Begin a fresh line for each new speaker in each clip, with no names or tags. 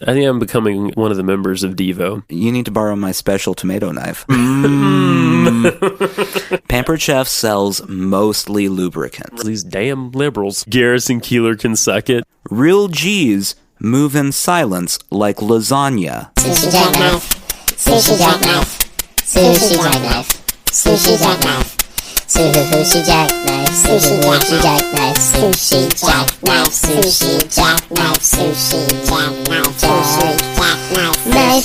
I think I'm becoming one of the members of Devo.
You need to borrow my special tomato knife. Pampered Chef sells mostly lubricants.
These damn liberals. Garrison Keillor can suck it.
Real G's move in silence like lasagna.
Sushi jackknife. Sushi jackknife. Sushi jackknife. Sushi jackknife. Sushi jackknife. Sushi jackknife. Sushi jackknife. Sushi jackknife. Sushi jackknife. Sushi jackknife. Yeah.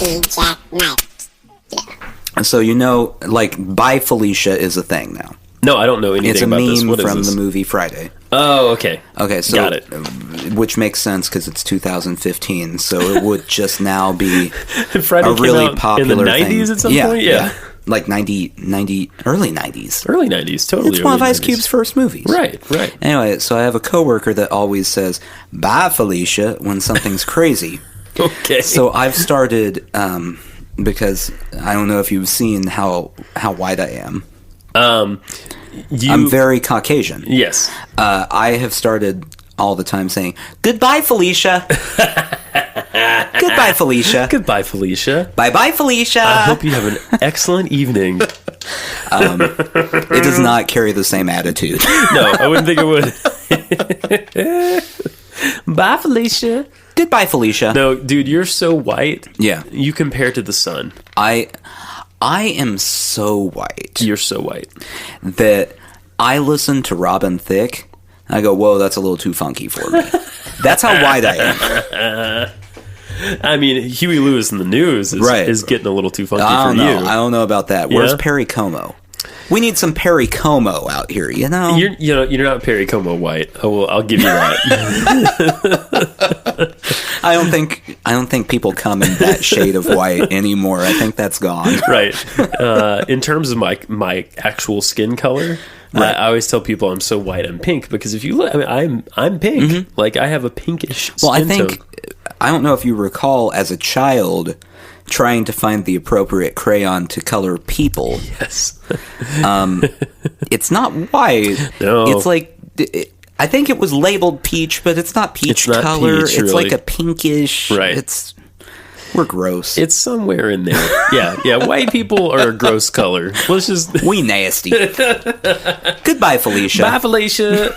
So like, Bye Felicia is a thing now.
No, I don't know anything about this.
It's a
What
meme
is
from
this?
the movie Friday.
Oh, okay.
Okay, so
Got it.
Which makes sense because it's 2015, so it would just now be
Friday
a really
came out
popular
in the 90s
thing.
at some point? Yeah.
Like 90, early 90s.
Early 90s, totally.
It's one of
early
Ice
90s.
Cube's first movies.
Right.
Anyway, so I have a coworker that always says, "Bye, Felicia," when something's crazy.
Okay.
So I've started, because I don't know if you've seen how white I am.
I'm
I'm very Caucasian.
Yes.
I have started all the time saying, "Goodbye, Felicia." Goodbye, Felicia.
Goodbye, Felicia.
Bye-bye, Felicia.
I hope you have an excellent evening.
It does not carry the same attitude.
No, I wouldn't think it would. Bye, Felicia.
Goodbye, Felicia.
No, dude, you're so white.
Yeah.
You compare to the sun.
I am so white
You're so white.
that I listen to Robin Thicke. I go, whoa, that's a little too funky for me. That's how white I am.
I mean, Huey Lewis in the News is getting a little too funky
I don't
for
know.
you.
I don't know about that. Where's
Yeah?
Perry Como? We need some Perry Como out here, you know?
You're not Perry Como white. I'll give you that.
I don't think people come in that shade of white anymore. I think that's gone.
Right. In terms of my actual skin color,
Right.
I always tell people I'm so white I'm pink because if you look, I mean, I'm pink.
Mm-hmm.
Like I have a pinkish
Well, I
skin
think,
tone.
I don't know if you recall as a child trying to find the appropriate crayon to color people.
Yes.
It's not white.
No.
It's like, I think it was labeled peach, but it's not peach
It's not
color.
peach,
it's
really.
like a pinkish.
Right.
We're gross.
It's somewhere in there. Yeah. White people are a gross color. Let's just
We nasty. Goodbye, Felicia.
bye, Felicia.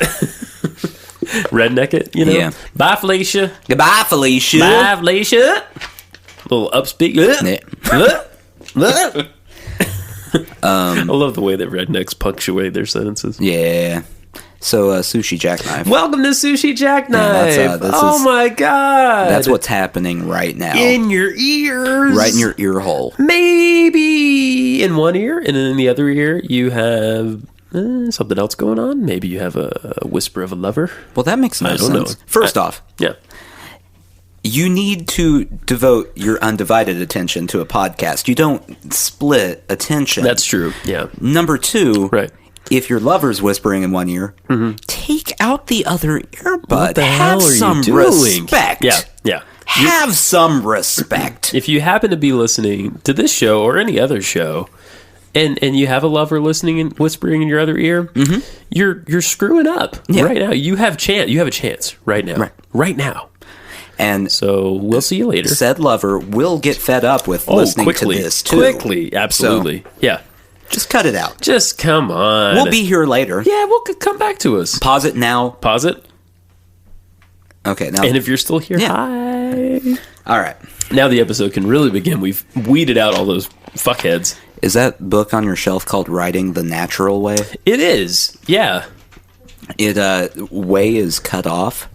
Redneck it, you know.
Yeah.
Bye, Felicia.
Goodbye, Felicia.
Bye, Felicia. Little upspeak.
Yeah.
I love the way that rednecks punctuate their sentences.
Yeah. So, Sushi Jackknife.
Welcome to Sushi Jackknife.
Yeah, this
oh
is-
my god.
That's what's happening right now.
in your ears.
Right in your ear hole.
Maybe in one ear, and then in the other ear you have something else going on. Maybe you have a whisper of a lover.
Well, that makes no
I don't
sense.
know.
First off,
Yeah.
you need to devote your undivided attention to a podcast. You don't split attention.
That's true. Yeah.
Number two,
Right.
if your lover's whispering in one ear, take out the other earbud.
What the
Have
hell are
some
you doing?
respect.
Yeah.
Have some respect.
If you happen to be listening to this show or any other show, and you have a lover listening and whispering in your other ear, you're screwing up right now. You have a chance right now. Right now.
And
So we'll see you later.
said lover will get fed up with listening
quickly,
to this too.
Quickly, absolutely. Yeah.
Just cut it out.
Just come on.
We'll be here later.
Yeah, come back to us.
Pause it now.
Pause it.
Okay, now.
And if you're still here,
Yeah.
hi.
All right.
Now the episode can really begin. We've weeded out all those fuckheads.
Is that book on your shelf called Writing the Natural Way?
It is. Yeah.
It way is cut off,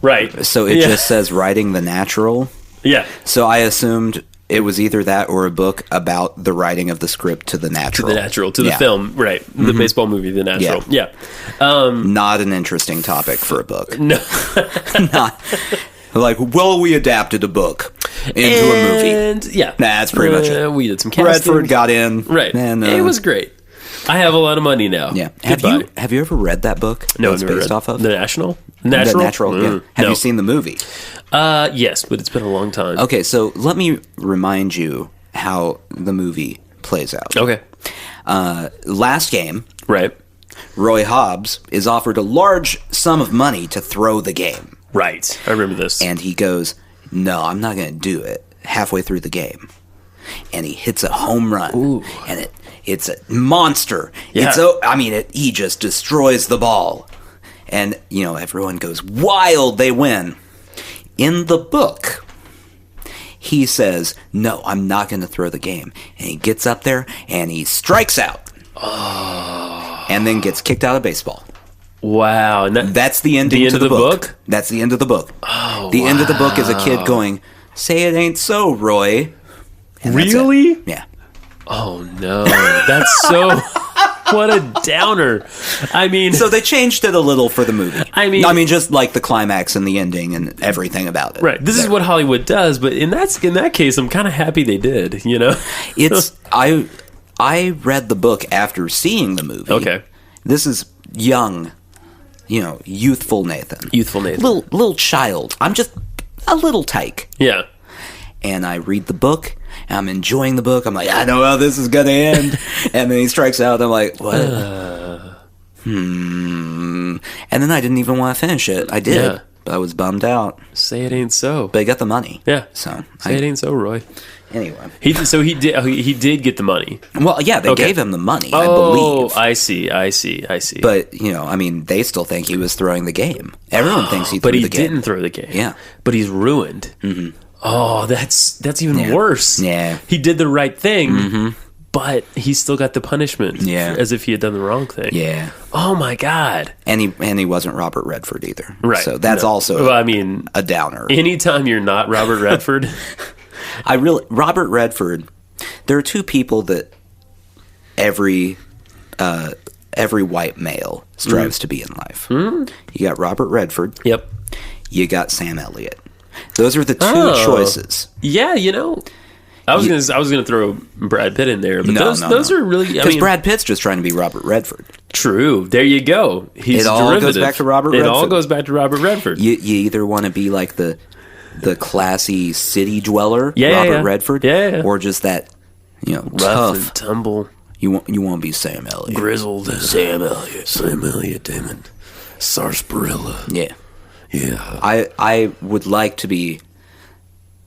Right.
so it just says Writing the Natural.
Yeah.
So I assumed it was either that or a book about the writing of the script to the natural.
The natural, to the
Yeah.
film. Right. The baseball movie, The Natural. Yeah.
Not an interesting topic for a book.
No.
Not like, well, we adapted a book into a movie.
And yeah.
That's pretty much it.
We did some casting.
Redford got in.
Right.
And,
it was great. I have a lot of money now.
Yeah.
Goodbye.
Have you ever read that book?
No,
that it's
I've never
based
read
off of
The National?
The Natural. Yeah. Have
no.
you seen the movie?
Yes, but it's been a long time.
Okay, so let me remind you how the movie plays out.
Okay.
Last game,
Right.
Roy Hobbs is offered a large sum of money to throw the game.
Right. I remember this.
And he goes, no, I'm not going to do it halfway through the game. And he hits a home run.
Ooh.
And it's a monster.
Yeah.
He just destroys the ball. And, everyone goes wild. They win. In the book, he says, no, I'm not going to throw the game. And he gets up there and he strikes out. Oh. And then gets kicked out of baseball.
Wow. And
that's the ending to the book. That's the end of the book.
Oh,
the end of the book is a kid going, say it ain't so, Roy. And
really?
Yeah.
Oh, no. That's so... What a downer. I mean...
So they changed it a little for the movie.
I mean
just like the climax and the ending and everything about it.
Right. This is what Hollywood does, but in that case, I'm kind of happy they did,
It's... I read the book after seeing the movie.
Okay.
This is young, youthful Nathan.
Youthful Nathan.
Little child. I'm just a little tyke.
Yeah.
And I read the book, and I'm enjoying the book. I'm like, I know how this is going to end. And then he strikes out, and I'm like, what? And then I didn't even want to finish it. I did,
Yeah.
but I was bummed out.
Say it ain't so.
But I got the money.
Yeah.
So
Say it ain't so, Roy.
Anyway.
He did get the money.
Well, yeah, they
Okay.
gave him the money,
Oh,
I believe.
I see.
But, they still think he was throwing the game. Everyone thinks he threw the game.
But he didn't throw the game.
Yeah.
But he's ruined. Mm-hmm. Oh, that's even worse.
Yeah.
He did the right thing, but he still got the punishment.
Yeah.
As if he had done the wrong thing.
Yeah.
Oh, my God.
And he wasn't Robert Redford either.
Right.
So that's also a downer.
Anytime you're not Robert Redford...
Robert Redford, there are two people that every white male strives to be in life. Mm. You got Robert Redford.
Yep.
You got Sam Elliott. Those are the two choices.
Yeah, I was gonna throw Brad Pitt in there, but those are really
because Brad Pitt's just trying to be Robert Redford.
True. There you go. It
all goes back to Robert Redford.
It all goes back to Robert Redford.
You either want to be like the classy city dweller, Robert Redford, or just that
rough
tough
and tumble.
You want to be Sam Elliott,
grizzled
Sam Elliott,
Damon, sarsaparilla.
Yeah.
Yeah.
I would like to be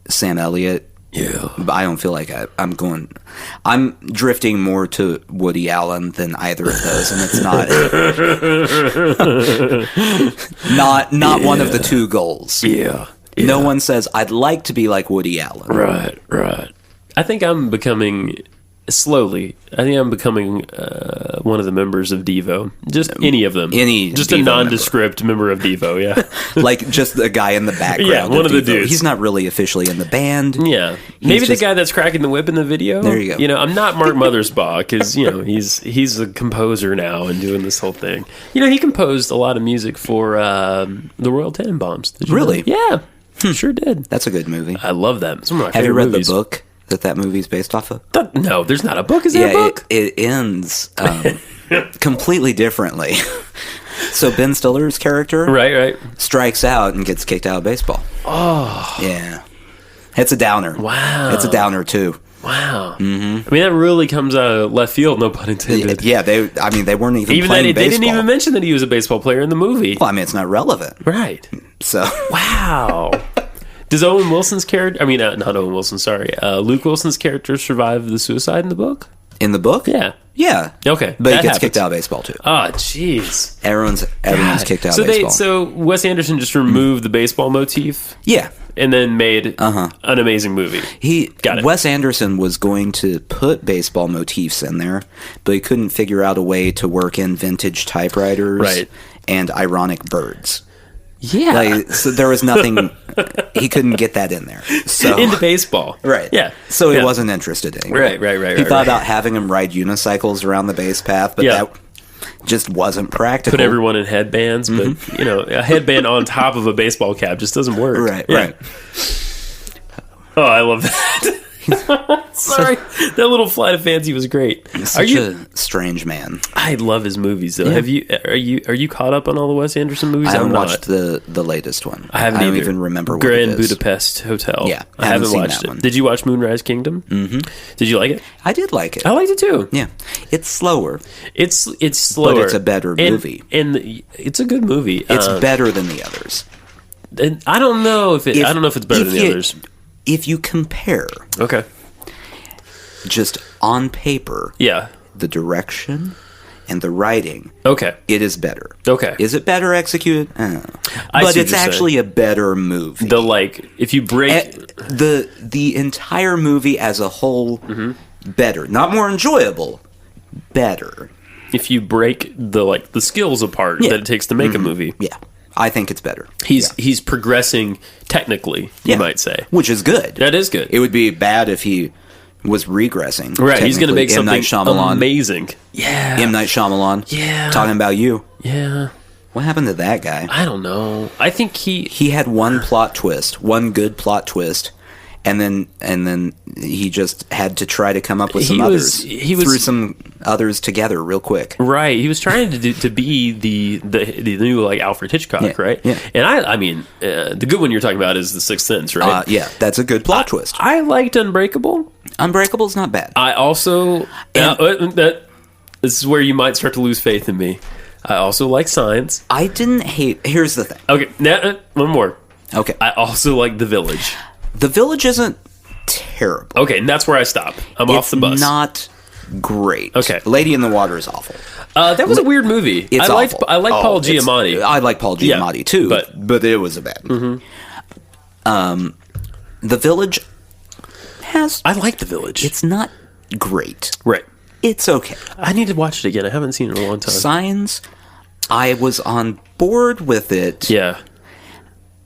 Sam Elliott.
Yeah.
But I don't feel like I'm drifting more to Woody Allen than either of those, and it's not one of the two goals.
Yeah.
No one says I'd like to be like Woody Allen.
Right. I think I'm becoming one of the members of Devo. Just any of them. Just
Devo
a nondescript member of Devo, yeah.
Like just the guy in the background.
Yeah, one of the
Devo.
dudes.
He's not really officially in the band.
Yeah. Maybe the guy that's cracking the whip in the video.
There you go.
I'm not Mark Mothersbaugh because, he's a composer now and doing this whole thing. He composed a lot of music for the Royal Tenenbaums. Did you
Really?
know? Yeah. Sure did.
That's a good movie.
I love that. It's one of my
Have you
favorite
read
movies.
the book that movie's based off of?
No, there's not a book. Is there a book?
It ends completely differently. So Ben Stiller's character
right
strikes out and gets kicked out of baseball.
Oh.
Yeah. It's a downer.
Wow.
It's a downer, too.
Wow. Mm-hmm. I mean, that really comes out of left field, no pun intended.
Yeah, they weren't even playing
that,
baseball.
They didn't even mention that he was a baseball player in the movie.
Well, I mean, it's not relevant.
Right.
So.
Wow. Does Owen Wilson's character... I mean, not Owen Wilson, sorry. Luke Wilson's character survive the suicide in the book?
In the book?
Yeah.
Yeah.
Okay.
But he gets kicked out of baseball, too.
Oh, jeez.
Everyone's kicked out of baseball.
So Wes Anderson just removed the baseball motif?
Yeah.
And then made an amazing movie.
Wes Anderson was going to put baseball motifs in there, but he couldn't figure out a way to work in vintage typewriters and ironic birds.
Yeah.
So there was nothing... he couldn't get that in there. So
into baseball.
Right.
Yeah.
So he wasn't interested anymore.
Right.
He thought about having him ride unicycles around the base path, but that just wasn't practical.
Put everyone in headbands, but, a headband on top of a baseball cap just doesn't work.
Right.
Oh, I love that. Sorry. That little flight of fancy was great.
Such a strange man.
I love his movies, though.
Yeah.
Are you caught up on all the Wes Anderson movies?
I haven't watched the latest one.
I don't
even remember what
Grand
it is.
Budapest Hotel.
Yeah,
I haven't watched
that
it.
one.
Did you watch Moonrise Kingdom? Mm-hmm. Did you like it?
I did like it.
I liked it too.
Yeah, it's slower.
It's slower,
but it's a better movie,
and it's a good movie.
It's better than the others.
And I don't know if I don't know if it's better than the others.
If you compare,
Okay.
just on paper,
Yeah.
the direction and the writing,
Okay.
it is better.
Okay.
Is it better executed? I don't know.
I
But
see what
it's
you're
actually a better movie.
If you break
The entire movie as a whole,
Mm-hmm.
better. Not more enjoyable, better.
if you break the skills apart that it takes to make a movie,
Yeah, I think it's better.
he's progressing technically, you might say.
Which is good.
That is good.
It would be bad if he was regressing.
Right, he's going to make
M. Night
something
Shyamalan.
amazing. Yeah.
M. Night Shyamalan.
Yeah.
Talking about you.
Yeah.
What happened to that guy?
I don't know. I think
He had one good plot twist, and then he just had to try to come up with some others.
He was
threw some others together real quick.
right. He was trying to be the new Alfred Hitchcock, right?
Yeah.
And I mean, the good one you're talking about is The Sixth Sense, right?
Yeah, that's a good plot twist.
I liked Unbreakable.
Unbreakable's not bad.
I also this is where you might start to lose faith in me. I also like Signs.
I didn't hate. Here's the thing.
Okay, now one more.
Okay,
I also like The Village.
The Village isn't terrible.
Okay, and that's where I stop. I'm off the bus.
It's not great.
Okay.
Lady in the Water is awful.
That was a weird movie.
It's
I like
awful.
Paul Giamatti.
I like Paul Giamatti too, but it was a bad movie. The Village has.
I like The Village.
It's not great.
Right.
It's okay.
I need to watch it again. I haven't seen it in a long time.
Signs, I was on board with it
Yeah.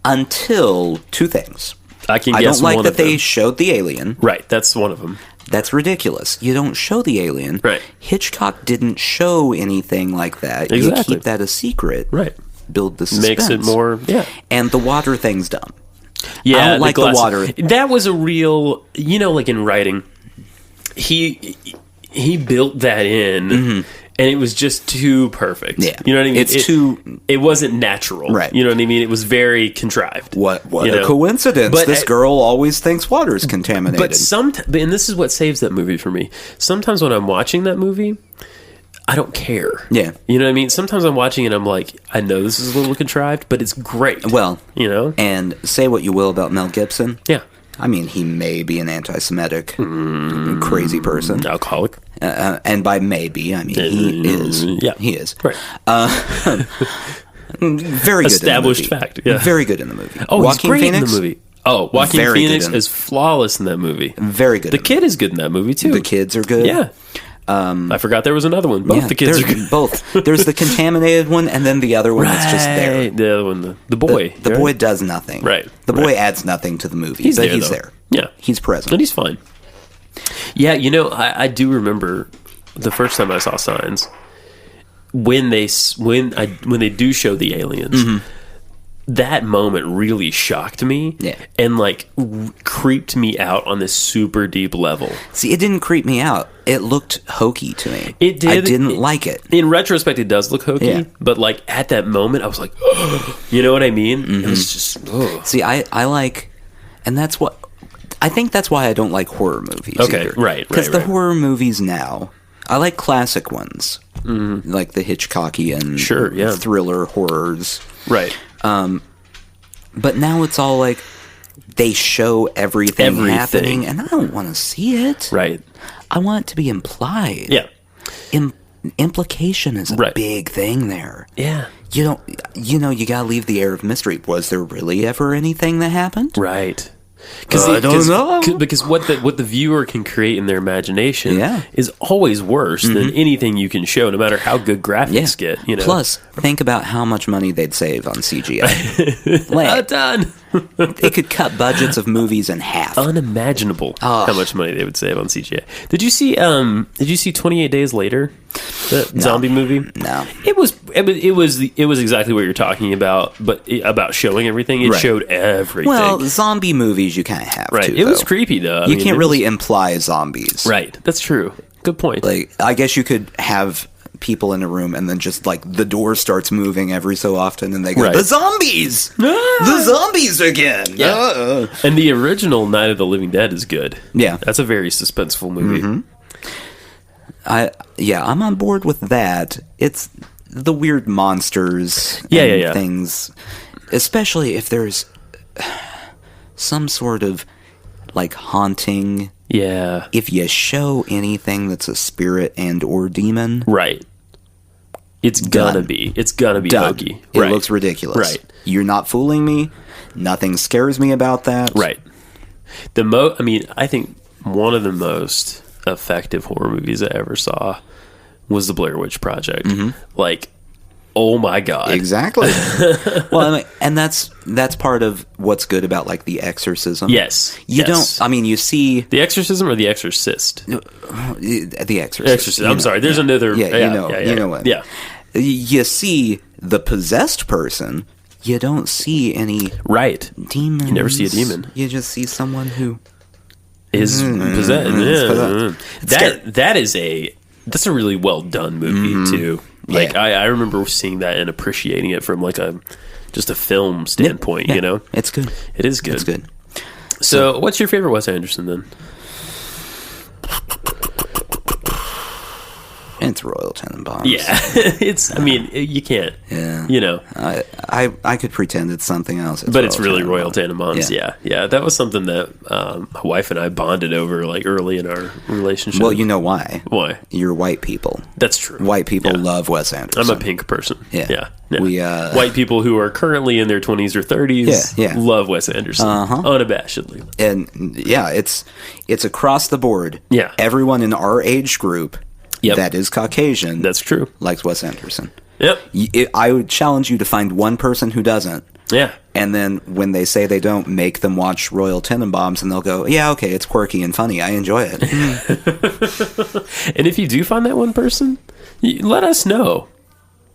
until two things.
I can
I
guess
don't like
one
that
of them.
they showed the alien.
Right, that's one of them.
That's ridiculous. You don't show the alien.
Right.
Hitchcock didn't show anything like that.
Exactly.
You keep that a secret.
Right.
Build the suspense.
Makes it more, yeah.
And the water thing's dumb.
Yeah,
I don't like the
glass-
water.
That was a real, like in writing, he built that in, and it was just too perfect.
Yeah.
You know what I mean?
It
wasn't natural.
Right.
You know what I mean? It was very contrived.
What
you
a
know?
coincidence.
But
This girl always thinks water's contaminated.
But and this is what saves that movie for me. Sometimes when I'm watching that movie, I don't care.
Yeah.
You know what I mean? Sometimes I'm watching it and I'm like, I know this is a little contrived, but it's great.
Well,
you know?
And say what you will about Mel Gibson.
Yeah.
I mean, he may be an anti-Semitic crazy person.
Alcoholic.
And by maybe, I mean he is.
Yeah.
He is.
Right.
Very good
Established
in the movie.
fact. Yeah.
Very good in the movie.
Oh,
Joaquin
he's great
Phoenix,
in the movie. Oh, Joaquin
Very good
Phoenix
in-
is flawless in that movie.
Very good.
The kid is good in that movie, too.
The kids are good.
Yeah. I forgot there was another one. Both
Yeah,
the kids are
there's
good.
both. There's the contaminated one, and then the other one that's just there.
Right. The other one, the boy.
The
right?
boy does nothing.
Right,
The boy
right.
adds nothing to the movie,
He's
but
there,
he's
though.
there.
Yeah.
He's present.
And he's fine. Yeah, I do remember the first time I saw Signs when they do show the aliens. That moment really shocked me, and creeped me out on this super deep level.
See, it didn't creep me out. It looked hokey to me.
It did.
I didn't like it.
In retrospect, it does look hokey,
Yeah.
but at that moment, I was like, you know what I mean? It was just.
See, I like, and that's what I think. That's why I don't like horror movies.
Okay,
either.
right.
Because the horror movies now, I like classic ones, like the Hitchcockian, thriller horrors,
right.
But now it's all like they show everything happening, and I don't want to see it.
Right.
I want it to be implied.
Yeah.
Implication is a big thing there.
Yeah.
You gotta leave the air of mystery. Was there really ever anything that happened?
Right.
I don't know.
Because what the viewer can create in their imagination
Yeah.
is always worse than anything you can show, no matter how good graphics get.
Plus, think about how much money they'd save on CGI.
Not done.
They could cut budgets of movies in half.
Unimaginable how much money they would save on CGI. Did you see 28 Days Later? The zombie movie?
No.
It was exactly what you're talking about, but about showing everything. It showed everything.
Well, zombie movies you kind of have
right.
to.
It was
though.
creepy though.
You can't really imply zombies.
Right. That's true. Good point.
I guess you could have people in a room and then just the door starts moving every so often and they go, the zombies! The zombies again!
Yeah. And the original Night of the Living Dead is good.
Yeah.
That's a very suspenseful movie.
I'm on board with that. It's the weird monsters
and
things. especially if there's some sort of like haunting.
Yeah.
If you show anything that's a spirit and or demon,
right. It's gonna be hokey.
It looks ridiculous.
Right.
You're not fooling me. Nothing scares me about that.
Right. I think one of the most effective horror movies I ever saw was the Blair Witch Project. Like, oh my God.
Exactly. Well, and that's part of what's good about like The Exorcism.
Yes.
You see
The Exorcism or The Exorcist?
The Exorcist.
I'm sorry. There's another.
Yeah, you know what?
Yeah.
You see the possessed person. You don't see any demons.
You never see a demon.
You just see someone who
is possessed. That's a really well done movie too. Like I remember seeing that and appreciating it from like just a film standpoint.
Yeah.
You know,
it's good.
It is good.
It's good.
So, what's your favorite Wes Anderson then?
It's Royal Tenenbaums.
Yeah, you can't.
Yeah,
you know,
I could pretend it's something else,
but it's really Royal Tenenbaums. Yeah. That was something that my wife and I bonded over like early in our relationship.
Well, you know why?
Why?
You're white people.
That's true.
White people love Wes Anderson.
I'm a pink person. Yeah.
We
white people who are currently in their 20s or 30s love Wes Anderson unabashedly.
And it's across the board.
Yeah,
everyone in our age group. Yep. That is Caucasian.
That's true.
Likes Wes Anderson.
Yep.
I would challenge you to find one person who doesn't.
Yeah.
And then when they say they don't, make them watch Royal Tenenbaums, and they'll go, yeah, okay, it's quirky and funny. I enjoy it.
And if you do find that one person, let us know.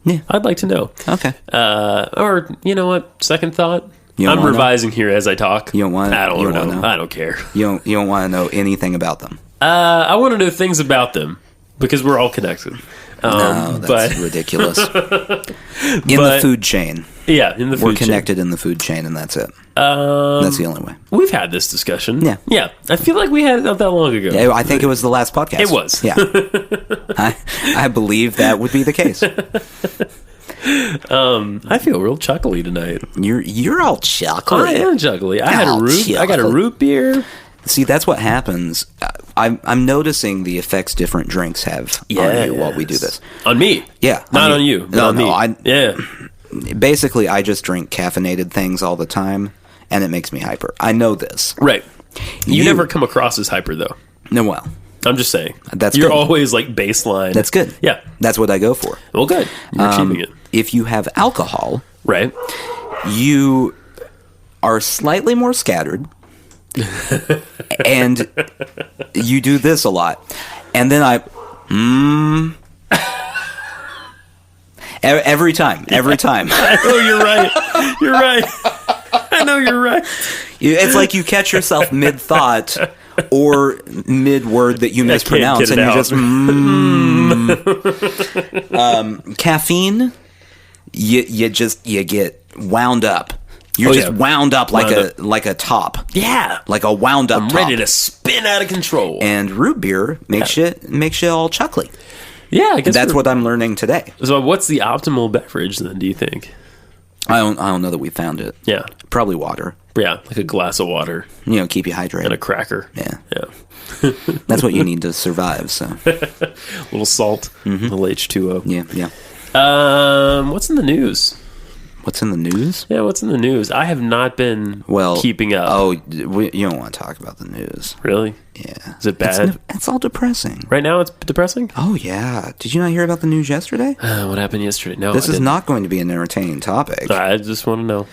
Yeah.
I'd like to know.
Okay.
Or, you know what? Second thought. I'm revising here as I talk.
You don't want.
I don't know. I don't care.
You don't want to know anything about them.
I want to know things about them. Because we're all connected.
No, that's ridiculous. In the food chain.
Yeah, in the food chain.
We're connected in the food chain, and that's it. That's the only way.
We've had this discussion.
Yeah.
Yeah. I feel like we had it not that long ago.
Yeah, I think it was the last podcast.
It was.
Yeah. I believe that would be the case.
I feel real chuckly tonight.
You're all chuckly.
I am chuckly. I got a root beer.
See, that's what happens. I'm noticing the effects different drinks have on you while we do this.
On me?
Yeah.
Not on you.
No,
on me.
Basically, I just drink caffeinated things all the time, and it makes me hyper. I know this.
Right. You never come across as hyper, though.
No, well.
I'm just saying.
You're
always like baseline.
That's good.
Yeah.
That's what I go for.
Well, good. You're achieving it.
If you have alcohol,
right,
you are slightly more scattered. And you do this a lot, and then every time.
Oh, you're right. I know you're right.
It's like you catch yourself mid thought or mid word that you mispronounce, and you just caffeine. You get wound up. You're just wound up like a top.
Yeah.
Like a wound up top.
I'm ready to spin out of control.
And root beer makes you all chuckly.
Yeah, I guess
that's what I'm learning today.
So what's the optimal beverage then, do you think?
I don't know that we found it.
Yeah.
Probably water.
Yeah, like a glass of water.
Keep you hydrated.
And a cracker.
Yeah. That's what you need to survive, so.
A little salt. A little H2O.
Yeah.
What's in the news?
What's in the news?
Yeah, what's in the news? I have not been keeping up.
Oh, you don't want to talk about the news.
Really?
Yeah.
Is it bad?
It's all depressing.
Right now it's depressing?
Oh, yeah. Did you not hear about the news yesterday?
What happened yesterday? No,
This is not going to be an entertaining topic.
I just want to know.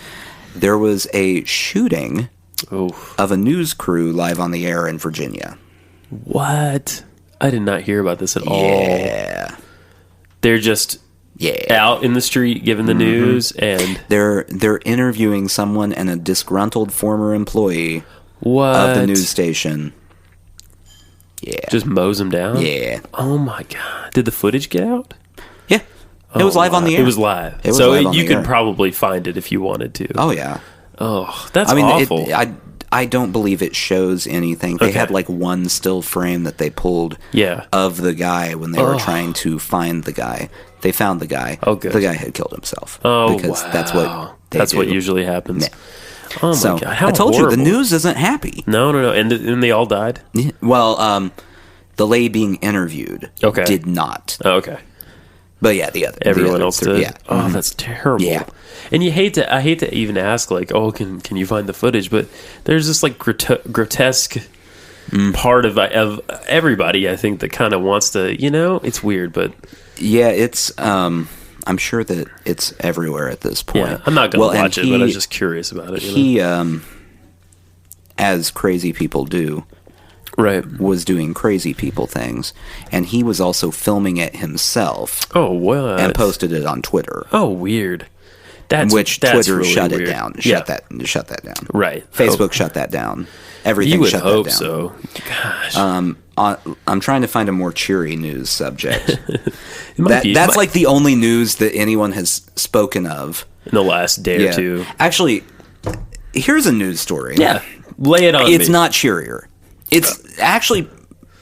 There was a shooting of a news crew live on the air in Virginia.
What? I did not hear about this at all.
Yeah.
They're just... out in the street giving the news, and
they're interviewing someone and a disgruntled former employee of the news station. Yeah,
just mows them down.
Yeah.
Oh my god! Did the footage get out?
Yeah, it was live on the air.
It was live. You could probably find it if you wanted to.
Oh yeah.
Oh, that's awful.
I don't believe it shows anything. They had like one still frame that they pulled of the guy when they were trying to find the guy. They found the guy.
Oh, good.
The guy had killed himself.
Oh,
because that's
That's what usually happens.
Yeah.
Oh, my
So,
God. How
I told you,
horrible.
the news isn't happy.
No. And they all died?
Yeah. Well, the lady being interviewed did not.
Oh, okay.
But yeah,
Everyone else did?
Yeah.
Oh, that's terrible.
Yeah.
And I hate to even ask, like, oh, can you find the footage? But there's this, like, grotesque part of everybody, I think, that kind of wants to, it's weird, but...
Yeah, it's... I'm sure that it's everywhere at this point.
Yeah, I'm not going to watch it, but I was just curious about it.
He, as crazy people do...
Right.
Was doing crazy people things, and he was also filming it himself.
Oh, what?
And posted it on Twitter.
Oh, weird. That's
Twitter
really
shut
weird.
it down. Shut that down.
Right.
Facebook shut that down. Everything
you would
shut
hope
that down.
so. Gosh.
I'm trying to find a more cheery news subject.
That's
that's like the only news that anyone has spoken of
in the last day or two.
Actually, here's a news story.
Yeah. Lay it on
It's
me.
not cheerier. It's actually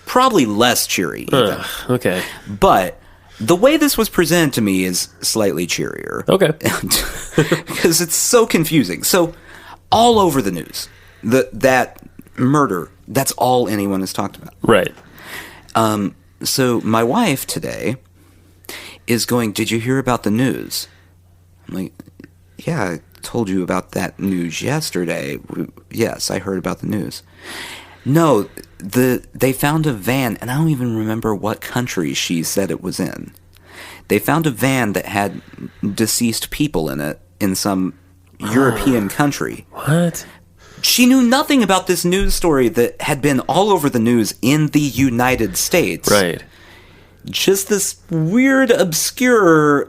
probably less cheery, even.
Okay.
But the way this was presented to me is slightly cheerier.
Okay.
Because it's so confusing. So, all over the news, that murder, that's all anyone has talked about.
Right.
So, my wife today is going, "Did you hear about the news?" I'm like, "Yeah, I told you about that news yesterday. Yes, I heard about the news." No, they found a van, and I don't even remember what country she said it was in. They found a van that had deceased people in it in some European country.
What?
She knew nothing about this news story that had been all over the news in the United States.
Right.
Just this weird, obscure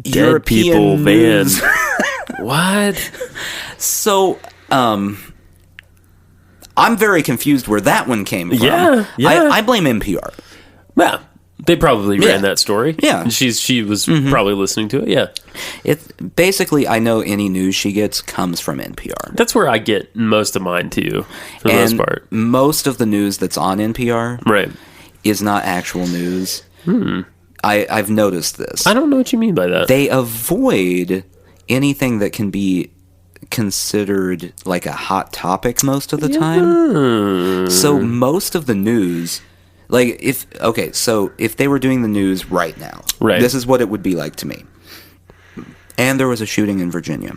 Dead
European
people
news.
van. What?
So, I'm very confused where that one came from.
Yeah.
I blame NPR.
Yeah. They probably ran that story.
Yeah.
And she was probably listening to it. Yeah.
It basically, I know any news she gets comes from NPR.
That's where I get most of mine too, for the most part.
Most of the news that's on NPR
Right.
is not actual news. I've noticed this.
I don't know what you mean by that.
They avoid anything that can be considered like a hot topic most of the time. So most of the news, like if they were doing the news right now, this is what it would be like to me. And there was a shooting in Virginia.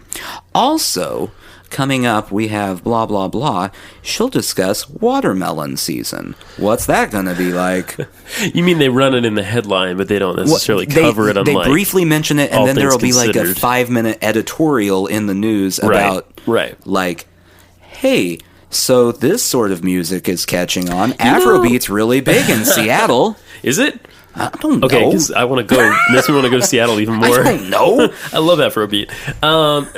Also, coming up, we have blah, blah, blah. She'll discuss watermelon season. What's that going to be like?
You mean they run it in the headline, but they don't necessarily cover it on
They
like,
briefly mention it, and then there will be like a 5-minute editorial in the news about, like, hey, so this sort of music is catching on. Afrobeat's really big in Seattle.
Is it?
I don't know.
Okay, because I want to go. Makes me want to go to Seattle even more.
I don't know.
I love Afrobeat.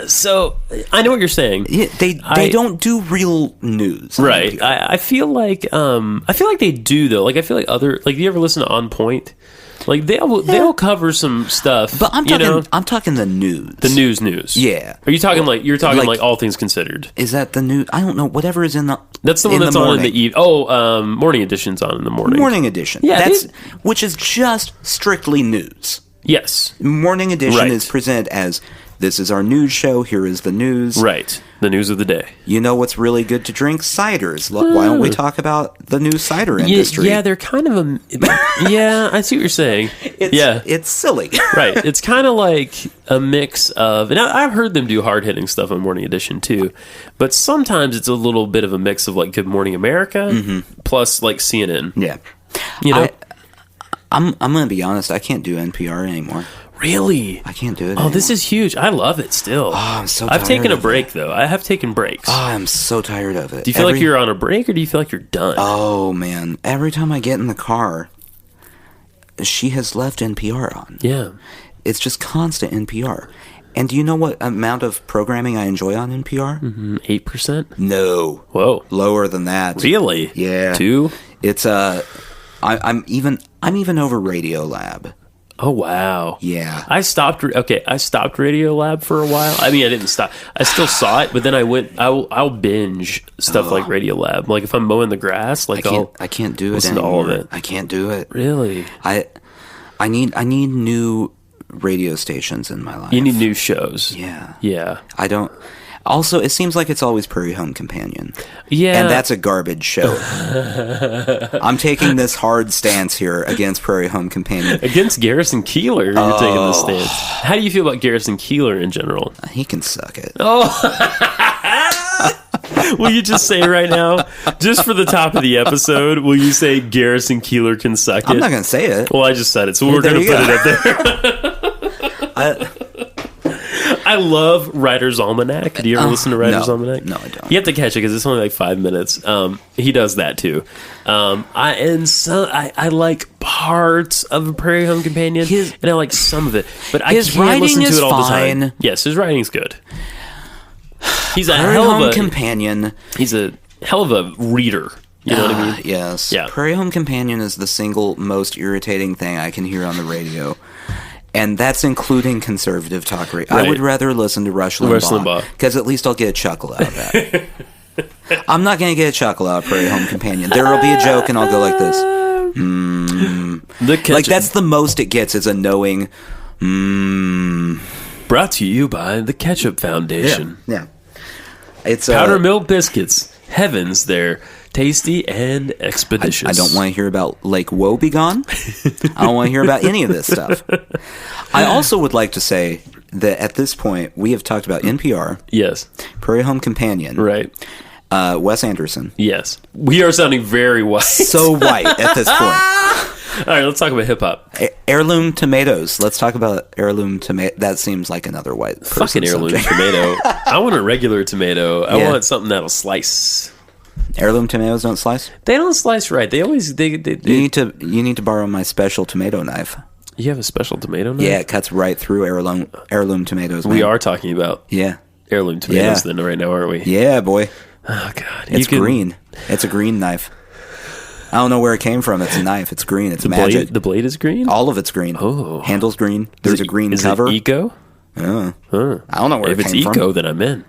So I know what you're saying.
Yeah, they don't do real news,
right? I feel like they do though. Like I feel like do you ever listen to On Point? Like they'll cover some stuff.
But I'm talking the news.
The news.
Yeah.
Are you talking like All Things Considered?
Is that the news? I don't know. Whatever is in the.
That's the one that's on in the eve. Morning Edition's on in the morning.
Morning Edition. Yeah, which is just strictly news.
Yes.
Morning Edition is presented as, this is our news show, here is the news.
Right. The news of the day.
You know what's really good to drink? Ciders. Why don't we talk about the new cider industry?
Yeah, they're kind of yeah, I see what you're saying.
It's silly.
Right. It's kind of like a mix of, and I've heard them do hard-hitting stuff on Morning Edition too, but sometimes it's a little bit of a mix of like Good Morning America plus like CNN.
Yeah.
You know?
I'm going to be honest, I can't do NPR anymore.
Really?
I can't do it
anymore. This is huge. I love it still.
Oh, I'm so tired
I've taken a break, though. I have taken breaks.
Oh, I'm so tired of it.
Do you feel like you're on a break, or do you feel like you're done?
Oh, man. Every time I get in the car, she has left NPR on.
Yeah.
It's just constant NPR. And do you know what amount of programming I enjoy on NPR?
8%?
No.
Whoa.
Lower than that.
Really?
Yeah.
2?
It's I'm even over Radio Lab.
Oh wow!
Yeah,
I stopped Radio Lab for a while. I mean, I didn't stop. I still saw it, but then I'll binge stuff like Radio Lab. Like if I'm mowing the grass, like
I can't do it
listen
anymore.
to all of it.
I can't do it.
Really?
I need new radio stations in my life.
You need new shows.
Yeah.
Yeah.
I don't. Also, it seems like it's always Prairie Home Companion.
Yeah.
And that's a garbage show. I'm taking this hard stance here against Prairie Home Companion.
Against Garrison Keillor, you're taking this stance. How do you feel about Garrison Keillor in general?
He can suck it.
Oh. Will you just say right now, just for the top of the episode, will you say Garrison Keillor can suck it?
I'm not going to say it.
Well, I just said it, so we're going to put it up there. I love Writer's Almanac. Do you ever listen to Writer's Almanac?
No, I don't.
You have to catch it because it's only like 5 minutes. He does that too. I like parts of a Prairie Home Companion, and I like some of it, but I can't listen to it all the time. Yes, his writing's good. He's a
Prairie
hell
Home
of a
Companion.
He's a hell of a reader. You know what I mean?
Yes.
Yeah.
Prairie Home Companion is the single most irritating thing I can hear on the radio. And that's including conservative talk radio.
Right.
I would rather listen to Rush Limbaugh. Because at least I'll get a chuckle out of that. I'm not going to get a chuckle out of Prairie Home Companion. There will be a joke and I'll go like this. Like that's the most it gets is a knowing.
Brought to you by the Ketchup Foundation.
Yeah. It's
Powder Milk Biscuits. Heavens, they're tasty and expeditious.
I don't want to hear about Lake Woebegone. I don't want to hear about any of this stuff. I also would like to say that at this point, we have talked about NPR.
Yes.
Prairie Home Companion.
Right.
Wes Anderson.
Yes. We are sounding very white.
So white at this point.
All right, let's talk about hip-hop.
Heirloom tomatoes. Let's talk about heirloom tomato. That seems like another white person
Fucking heirloom
subject.
tomato. I want a regular tomato. I
Yeah.
want something that'll slice.
Heirloom tomatoes don't slice?
They don't slice right. They always... They
You need to borrow my special tomato knife.
You have a special tomato knife?
Yeah, it cuts right through heirloom tomatoes.
We
man.
are talking about heirloom tomatoes then right now, aren't we?
Yeah, boy.
Oh, God.
It's green. It's a green knife. I don't know where it came from. It's a knife. It's green. It's magic.
The blade is green?
All of it's green.
Oh.
Handle's green. There's a green cover.
Is it eco?
I don't know where
If
it
it's
came
eco,
from.
then I'm in.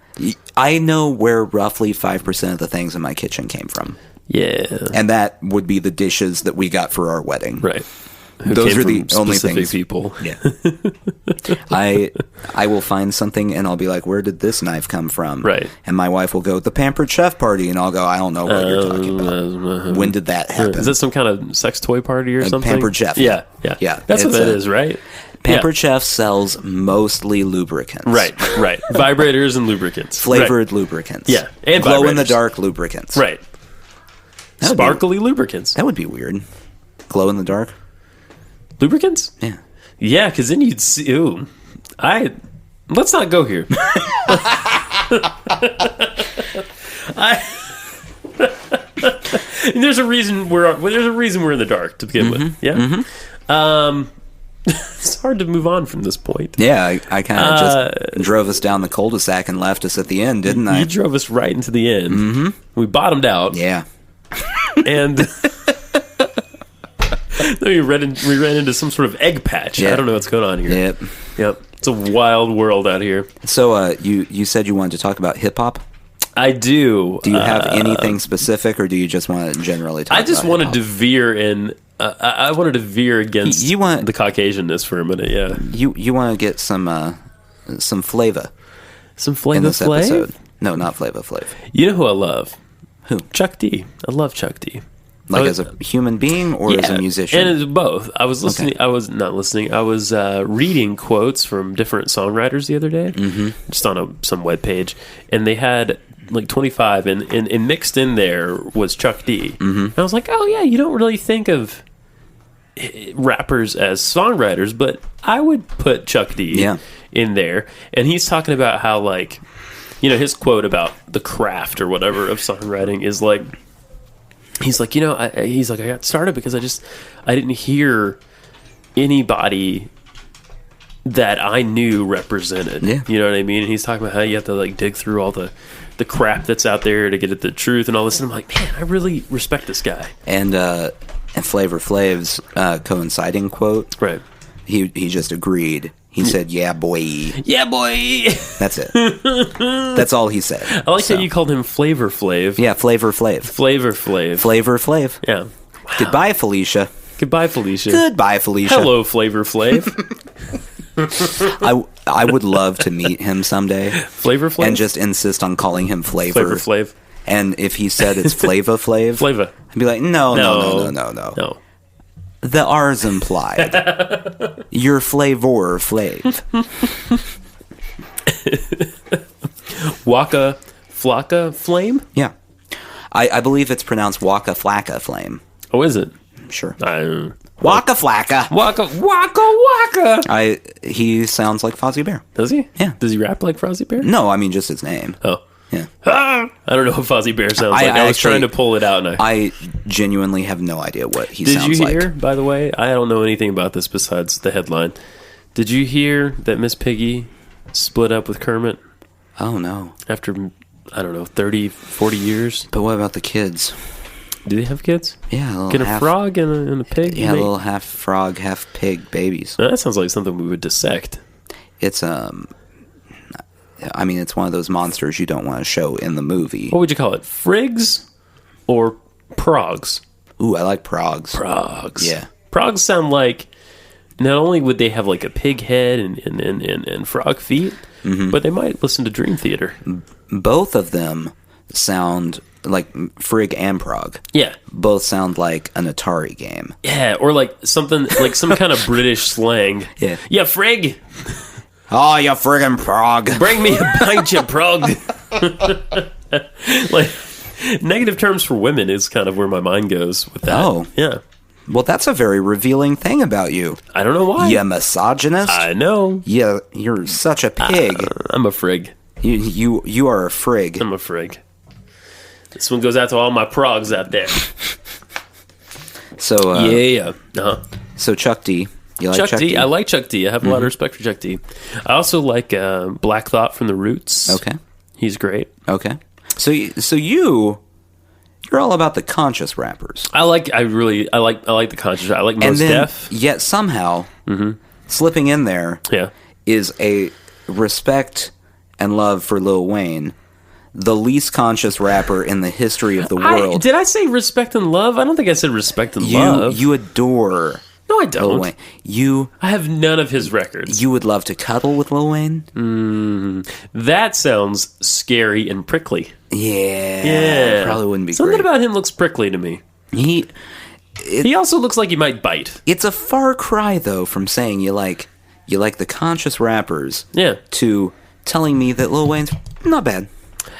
I know where roughly 5% of the things in my kitchen came from.
Yeah.
And that would be the dishes that we got for our wedding.
Right. Who
Those
came
are the
from
only
specific
things.
people.
Yeah. I will find something and I'll be like, where did this knife come from?
Right.
And my wife will go, the Pampered Chef party. And I'll go, I don't know what you're talking about. When did that happen?
Is that some kind of sex toy party or something?
Pampered Chef.
Yeah. That's what that is, right?
Pampered Chef sells mostly lubricants.
Right. Vibrators and lubricants.
Flavored lubricants.
Yeah. And
glow-in-the-dark lubricants.
Right. Sparkly lubricants.
That would be weird. Glow-in-the-dark?
Lubricants?
Yeah.
Yeah, because then you'd see... Ooh. Let's not go here. There's a reason we're in the dark to begin with. Yeah. Mm-hmm. It's hard to move on from this point.
Yeah, I kind of just drove us down the cul-de-sac and left us at the end, didn't I?
You drove us right into the end. Mm-hmm. We bottomed out.
Yeah.
And then we ran into some sort of egg patch.
Yeah.
I don't know what's going on here. Yep. It's a wild world out here.
So you said you wanted to talk about hip-hop?
I do.
Do you have anything specific, or do you just want to generally talk about
I just wanted
hip-hop?
to veer in... I wanted to veer against the Caucasianness for a minute, yeah.
You want to get some flavor.
Some flavor
in this
flav?
episode. No, not Flavor Flav.
You know who I love?
Who?
Chuck D. I love Chuck D.
Like as a human being or as a musician?
And it's both. I was listening. Okay. I was not listening. I was reading quotes from different songwriters the other day, just on some webpage, and they had like 25, and mixed in there was Chuck D. Mm-hmm. And I was like, oh yeah, you don't really think of rappers as songwriters, but I would put Chuck D in there. And he's talking about how, like, you know, his quote about the craft or whatever of songwriting is like, he's like, you know, I got started because I didn't hear anybody that I knew represented. Yeah. You know what I mean? And he's talking about how you have to like dig through all the crap that's out there to get at the truth and all this. And I'm like, man, I really respect this guy.
And Flavor Flav's coinciding quote,
right?
He just agreed. He said, "Yeah, boy."
Yeah, boy.
That's it. That's all he said.
I like that you called him Flavor Flav.
Yeah, Flavor Flav.
Flavor Flav.
Flavor Flav.
Yeah. Wow.
Goodbye, Felicia.
Goodbye, Felicia.
Goodbye, Felicia.
Hello, Flavor Flav.
I would love to meet him someday.
Flavor Flav?
And just insist on calling him Flavor.
Flavor Flav.
And if he said it's Flava Flav,
Flava.
I'd be like, no.
No.
The R's implied. You're Flavor Flav.
Waka Flocka Flame?
Yeah. I believe it's pronounced Waka Flacka Flame.
Oh, is it?
Sure.
Waka
Flacka.
Waka.
He sounds like Fozzie Bear.
Does he?
Yeah.
Does he rap like Fozzie Bear?
No, I mean just his name.
Oh.
Yeah.
I don't know what Fozzie Bear sounds like. I was trying to pull it out. And
I genuinely have no idea what he sounds like.
Did you hear, by the way? I don't know anything about this besides the headline. Did you hear that Miss Piggy split up with Kermit?
Oh, no.
After, I don't know, 30, 40 years?
But what about the kids?
Do they have kids?
Yeah.
Can a frog and a pig?
Yeah, little half frog, half pig babies.
Now, that sounds like something we would dissect.
It's, I mean, it's one of those monsters you don't want to show in the movie.
What would you call it? Frigs or Progs?
Ooh, I like Progs.
Progs.
Yeah.
Progs sound like, not only would they have like a pig head and frog feet, but they might listen to Dream Theater.
Both of them sound like Frig and Prog.
Yeah.
Both sound like an Atari game.
Yeah, or like something, like some kind of British slang.
Yeah.
Yeah, Frig.
Oh, you friggin' Prog.
Bring me a pint, you Prog. Like, negative terms for women is kind of where my mind goes with that.
Oh.
Yeah.
Well, that's a very revealing thing about you.
I don't know why.
You misogynist.
I know.
Yeah, you're such a pig.
I'm a Frig.
You are a Frig.
I'm a Frig. This one goes out to all my Progs out there.
So
yeah.
So Chuck D. You like
Chuck D. I like Chuck D. I have a lot of respect for Chuck D. I also like Black Thought from the Roots.
Okay.
He's great.
Okay. So you're all about the conscious rappers.
I like the conscious. I like Mos Def.
Yet somehow slipping in there is a respect and love for Lil Wayne, the least conscious rapper in the history of the world.
Did I say respect and love? I don't think I said respect and love.
You adore.
No, I don't.
Lil Wayne.
I have none of his records.
You would love to cuddle with Lil Wayne?
That sounds scary and prickly.
Yeah. Probably wouldn't be
Something
great.
about him looks prickly to me. He also looks like he might bite.
It's a far cry, though, from saying you like the conscious rappers to telling me that Lil Wayne's not bad.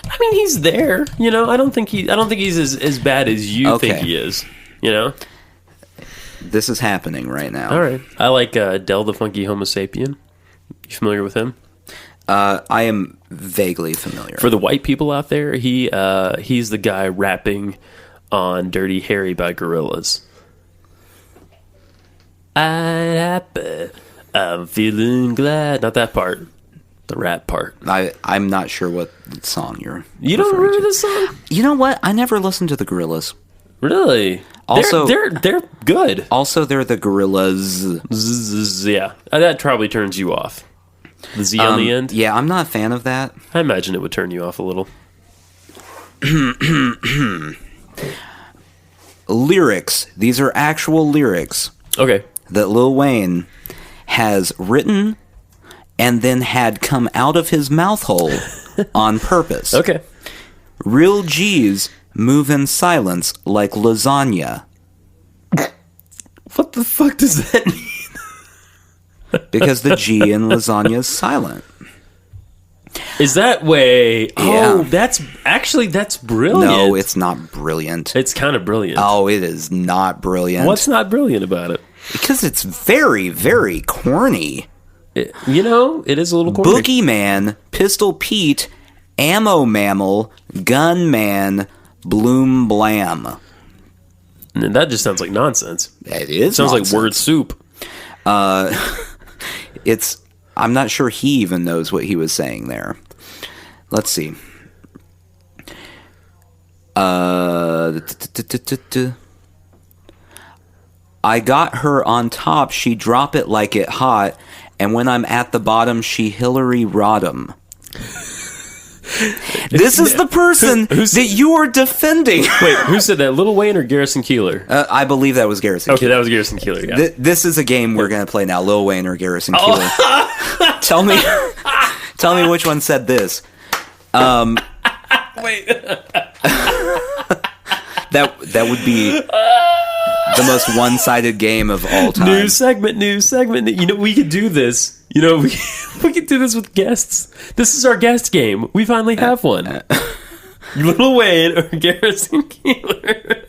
I mean, he's there. You know, I don't think he's as bad as you think he is. You know?
This is happening right now.
All right. I like Del the Funky Homo Sapien. You familiar with him?
I am vaguely familiar.
For the white people out there, he's the guy rapping on Dirty Harry by Gorillaz. I'm feeling glad. Not that part. The rap part.
I'm not sure what song you're
You don't
referring
remember
to.
this song?
You know what? I never listened to the Gorillaz.
Really?
Also,
they're good.
Also, they're the Gorillas.
Yeah, that probably turns you off. The Z on the end.
Yeah, I'm not a fan of that.
I imagine it would turn you off a little.
Lyrics. These are actual lyrics.
Okay.
That Lil Wayne has written and then had come out of his mouth hole on purpose.
Okay.
Real G's move in silence like lasagna.
What the fuck does that mean?
Because the G in lasagna is silent.
Is that way?
Yeah.
Oh, that's brilliant.
No, it's not brilliant.
It's kind of brilliant.
Oh, it is not brilliant.
What's not brilliant about it?
Because it's very, very corny.
It is a little corny.
Boogeyman, Pistol Pete, Ammo Mammal, Gunman, Bloom Blam.
And that just sounds like nonsense.
It is.
Sounds
nonsense.
like word soup.
I'm not sure he even knows what he was saying there. Let's see. I got her on top, she drop it like it hot, and when I'm at the bottom, she Hillary Rodham. This is the person that you are defending.
Wait, who said that? Lil Wayne or Garrison Keillor?
I believe that was Garrison.
Okay,
Keillor.
that was Garrison Keillor. Yeah.
This is a game we're going to play now. Lil Wayne or Garrison Keillor. Tell me which one said this.
Wait.
That would be the most one-sided game of all time.
New segment. You know, we could do this. You know, we could do this with guests. This is our guest game. We finally have one. Lil Wayne or Garrison Keillor.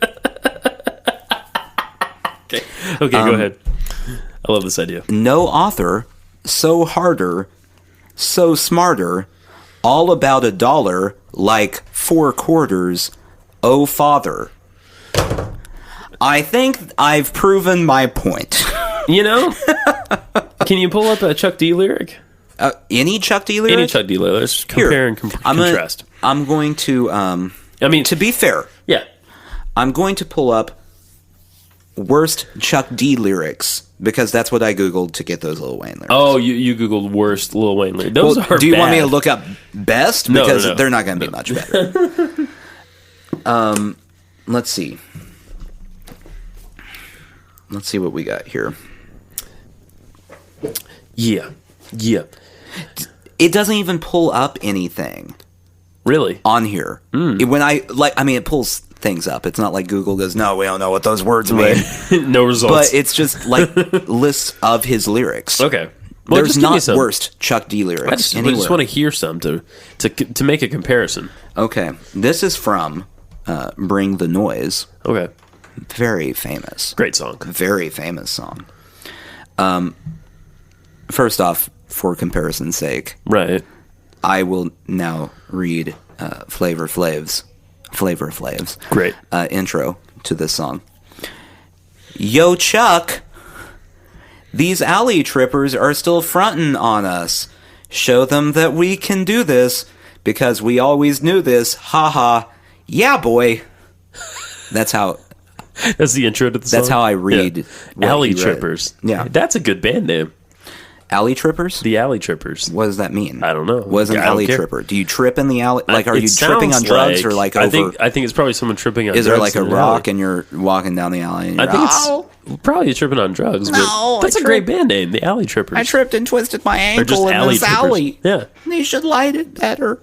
Okay, go ahead. I love this idea.
No author, so harder, so smarter, all about $1, like 4 quarters, oh father. I think I've proven my point.
You know? Can you pull up a Chuck D lyric?
Any Chuck D lyric?
Any Chuck D lyric. Let's compare and contrast.
I'm going to... to be fair...
Yeah.
I'm going to pull up worst Chuck D lyrics, because that's what I Googled to get those Lil Wayne lyrics.
Oh, you Googled worst Lil Wayne lyrics. Those are
do you
bad.
want me to look up best?
No,
Because
no.
they're not going to be much better. Let's see. Let's see what we got here.
Yeah.
It doesn't even pull up anything
Really?
on here. It pulls things up. It's not like Google goes, no, we don't know what those words mean.
No results.
But it's just like lists of his lyrics.
Okay. Well,
There's
just give me
not
some.
worst Chuck D lyrics
I just
anywhere.
want to hear some to make a comparison.
Okay. This is from Bring the Noise.
Okay.
Very famous.
Great song.
Very famous song. First off, for comparison's sake,
Right.
I will now read Flavor Flav's
Great.
intro to this song. Yo, Chuck, these alley trippers are still frontin' on us. Show them that we can do this, because we always knew this. Ha ha. Yeah, boy. That's how
That's the intro to the song.
That's how I read.
Yeah. Alley Trippers.
Yeah.
That's a good band name.
Alley Trippers?
The Alley Trippers.
What does that mean?
I don't know.
What is an
I don't
alley
care.
tripper? Do you trip in the alley? Like, are
It
you tripping on
sounds
drugs or like over?
I think it's probably someone tripping on
Is
drugs.
there like a
in an
rock
alley.
and you're walking down the alley? And
I
you're
think
"Oh,
it's probably tripping on drugs. But
No,
that's
I
a great
tripped.
band name, the Alley Trippers.
I tripped and twisted my
Or just
ankle in
alley
this
trippers.
alley.
Yeah.
They should light it better.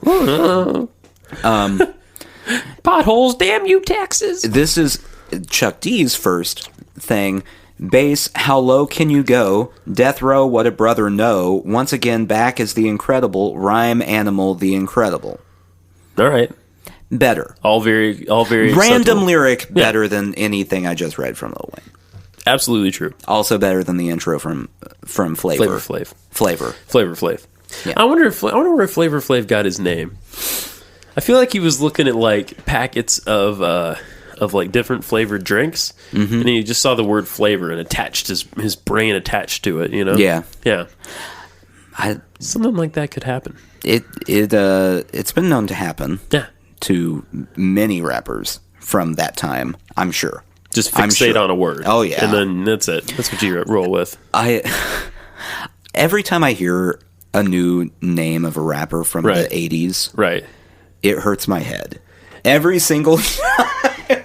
Potholes, damn you, Texas.
This is Chuck D's first thing. Bass, how low can you go? Death Row, what a brother know. Once again, back is the incredible. Rhyme Animal, the incredible.
All right.
Better.
All very
Random
acceptable.
lyric better than anything I just read from Lil Wayne.
Absolutely true.
Also better than the intro from Flavor.
Flavor Flav.
Yeah.
I wonder where Flavor Flav got his name. I feel like he was looking at like packets of like different flavored drinks, and he just saw the word flavor and attached his brain attached to it. You know?
Yeah.
Yeah.
I,
Something like that could happen.
it's been known to happen
Yeah.
to many rappers from that time, I'm sure.
Just
I'm
fixate
sure.
on a word.
Oh, yeah.
And then that's it. That's what you roll with.
Every time I hear a new name of a rapper from
Right.
the 80s,
Right.
it hurts my head. Every single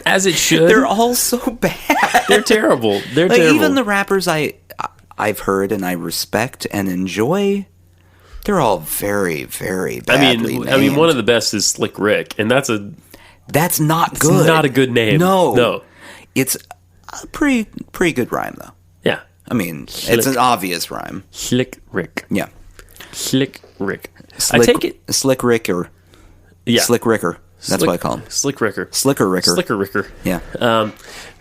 As it should.
They're all so bad.
They're terrible. They're
Like,
terrible.
even the rappers I've heard and I respect and enjoy, they're all very, very badly named.
I mean, one of the best is Slick Rick, and that's
not good.
not a good name. No.
It's a pretty good rhyme though.
Yeah.
I mean, it's an obvious rhyme.
Slick Rick.
Yeah.
Slick Rick. I take it.
Slick Ricker.
Yeah.
Slick Ricker. That's what I call him.
Slick Ricker.
Slicker Ricker.
Slicker Ricker.
Yeah.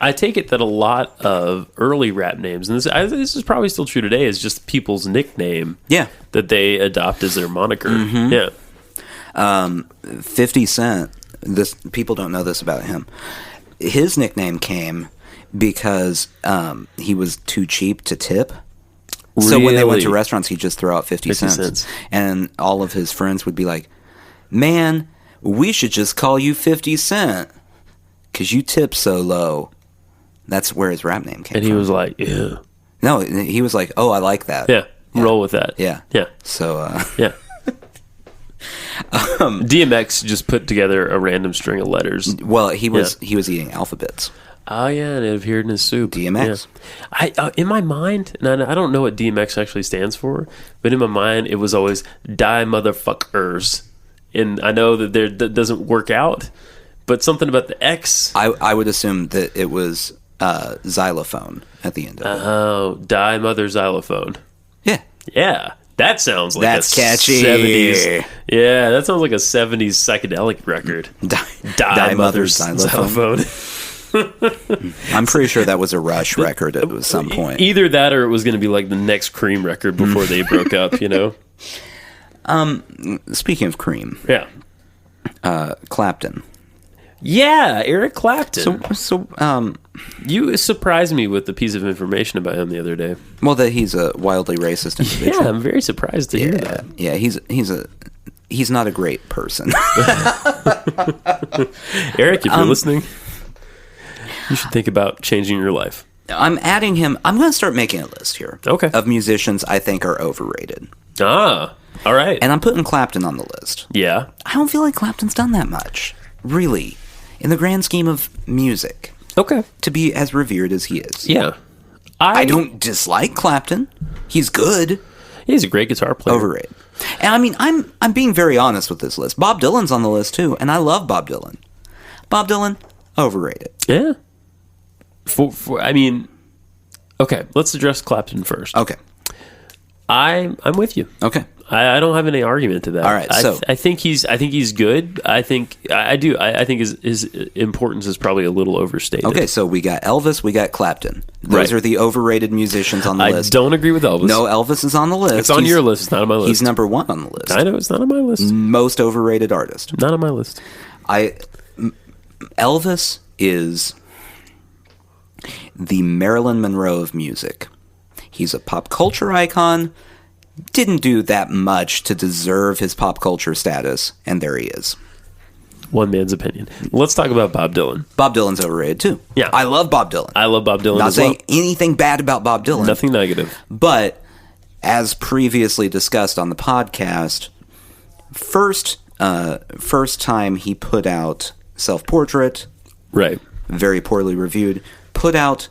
I take it that a lot of early rap names, and this is probably still true today, is just people's nickname.
Yeah.
That they adopt as their moniker. Yeah.
50 Cent, people don't know this about him. His nickname came because he was too cheap to tip. So when they went to
Really?
restaurants, he'd just throw out 50
50
cents.
cents.
And all of his friends would be like, man, we should just call you 50 Cent because you tip so low. That's where his rap name came
And
from.
he was like, yeah.
No, he was like, oh, I like that.
Yeah. Roll with that.
Yeah.
Yeah.
So,
Yeah. DMX just put together a random string of letters.
Well, he was eating alphabets.
Oh yeah, and it appeared in his soup.
DMX.
Yeah. I in my mind, and I don't know what DMX actually stands for, but in my mind it was always Die Motherfuckers, and I know that doesn't work out, but something about the X.
I would assume that it was xylophone at the end of it.
Oh, Die Mother Xylophone.
Yeah.
Yeah. That sounds like
that's catchy.
70s. Yeah, that sounds like a 70s psychedelic record. Die Mother Xylophone.
I'm pretty sure that was a Rush record at some point.
Either that or it was going to be like the next Cream record before they broke up, you know?
Speaking of Cream.
Yeah.
Clapton.
Yeah, Eric Clapton.
So
you surprised me with the piece of information about him the other day.
Well, that he's a wildly racist individual.
Yeah, I'm very surprised to hear that.
Yeah, he's not a great person.
Eric, if you're listening, you should think about changing your life.
I'm adding him. I'm going to start making a list here.
Okay.
Of musicians I think are overrated.
Ah, all right.
And I'm putting Clapton on the list.
Yeah.
I don't feel like Clapton's done that much, really, in the grand scheme of music.
Okay.
To be as revered as he is.
Yeah.
I don't dislike Clapton. He's good.
He's a great guitar player.
Overrated. And I mean, I'm being very honest with this list. Bob Dylan's on the list too, and I love Bob Dylan. Bob Dylan, overrated.
Yeah. I mean, okay, let's address Clapton first.
Okay. I'm
with you.
Okay.
I don't have any argument to that.
All right, so
I think he's good. I think his importance is probably a little overstated.
Okay, so we got Elvis, we got Clapton. Those are the overrated musicians on the list.
I don't agree with Elvis.
No, Elvis is on the list.
It's on your list. It's not on my list.
He's number 1 on the list.
I know it's not on my list.
Most overrated artist.
Not on my list.
Elvis is the Marilyn Monroe of music. He's a pop culture icon. Didn't do that much to deserve his pop culture status, and there he is.
One man's opinion. Let's talk about Bob Dylan.
Bob Dylan's overrated too.
Yeah,
I love Bob Dylan.
I love Bob Dylan.
Not
as well.
saying anything bad about Bob Dylan.
Nothing negative.
But as previously discussed on the podcast, first time he put out Self-Portrait,
right?
Very poorly reviewed. Put out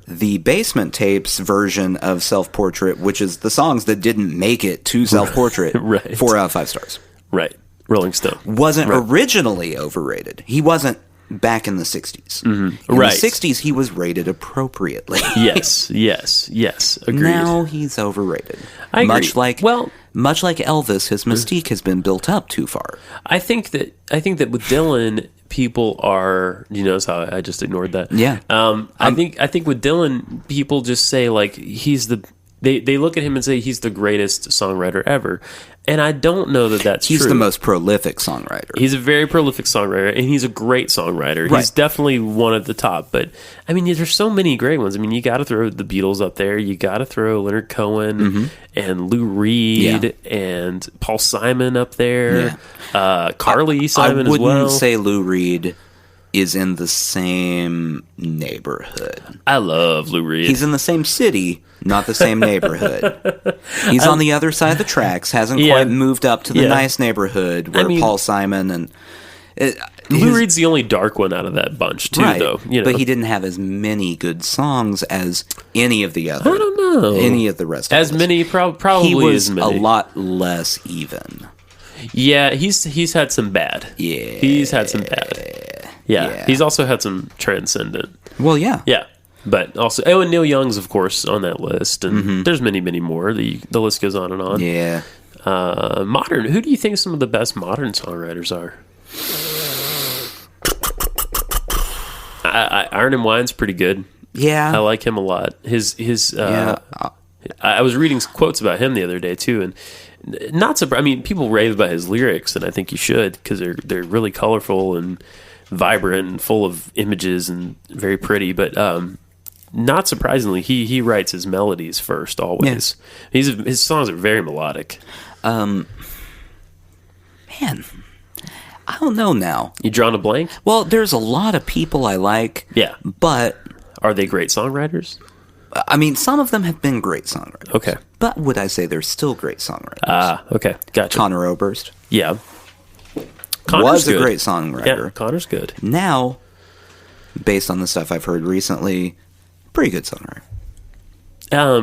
the Basement Tapes version of Self-Portrait, which is the songs that didn't make it to Self-Portrait.
Right.
4 out of 5 stars.
Right. Rolling Stone.
Wasn't originally overrated. He wasn't back in the 60s.
Mm-hmm.
In the 60s, he was rated appropriately.
Yes. Agreed.
Now he's overrated.
I agree.
Much like Elvis, his mystique has been built up too far. I think that
with Dylan, people are. You notice how I just ignored that?
Yeah.
I think with Dylan, people just say like he's the. They look at him and say he's the greatest songwriter ever. And I don't know that that's true.
He's the most prolific songwriter.
He's a very prolific songwriter, and he's a great songwriter.
Right.
He's definitely one at the top. But, I mean, there's so many great ones. I mean, you got to throw the Beatles up there. You got to throw Leonard Cohen and Lou Reed and Paul Simon up there. Yeah. Carly Simon as well.
I wouldn't say Lou Reed is in the same neighborhood.
I love Lou Reed.
He's in the same city, not the same neighborhood. He's on the other side of the tracks, hasn't quite moved up to the nice neighborhood where Paul Simon and...
Lou Reed's the only dark one out of that bunch, too, though. You know?
But he didn't have as many good songs as any of the other...
I don't know.
Any of the rest of
As
us.
many, probably
he was
as many.
a lot less even.
Yeah, he's had some bad.
Yeah.
He's had some bad. Yeah. He's also had some transcendent.
Well, yeah.
Yeah. But also, and Neil Young's, of course, on that list. And there's many, many more. The list goes on and on.
Yeah.
Modern. Who do you think some of the best modern songwriters are? Iron and Wine's pretty good.
Yeah.
I like him a lot. I was reading quotes about him the other day, too, and not surprised. I mean, people rave about his lyrics, and I think you should, because they're really colorful and vibrant and full of images and very pretty. But not surprisingly, he writes his melodies first always. Yeah. His songs are very melodic.
Man, I don't know now.
You drawing a blank?
Well, there's a lot of people I like.
Yeah,
but
are they great songwriters?
I mean, some of them have been great songwriters.
Okay.
But would I say they're still great songwriters?
Okay. Gotcha.
Conor Oberst.
Yeah.
was a great songwriter.
Yeah, Connor's good.
Now, based on the stuff I've heard recently, pretty good songwriter.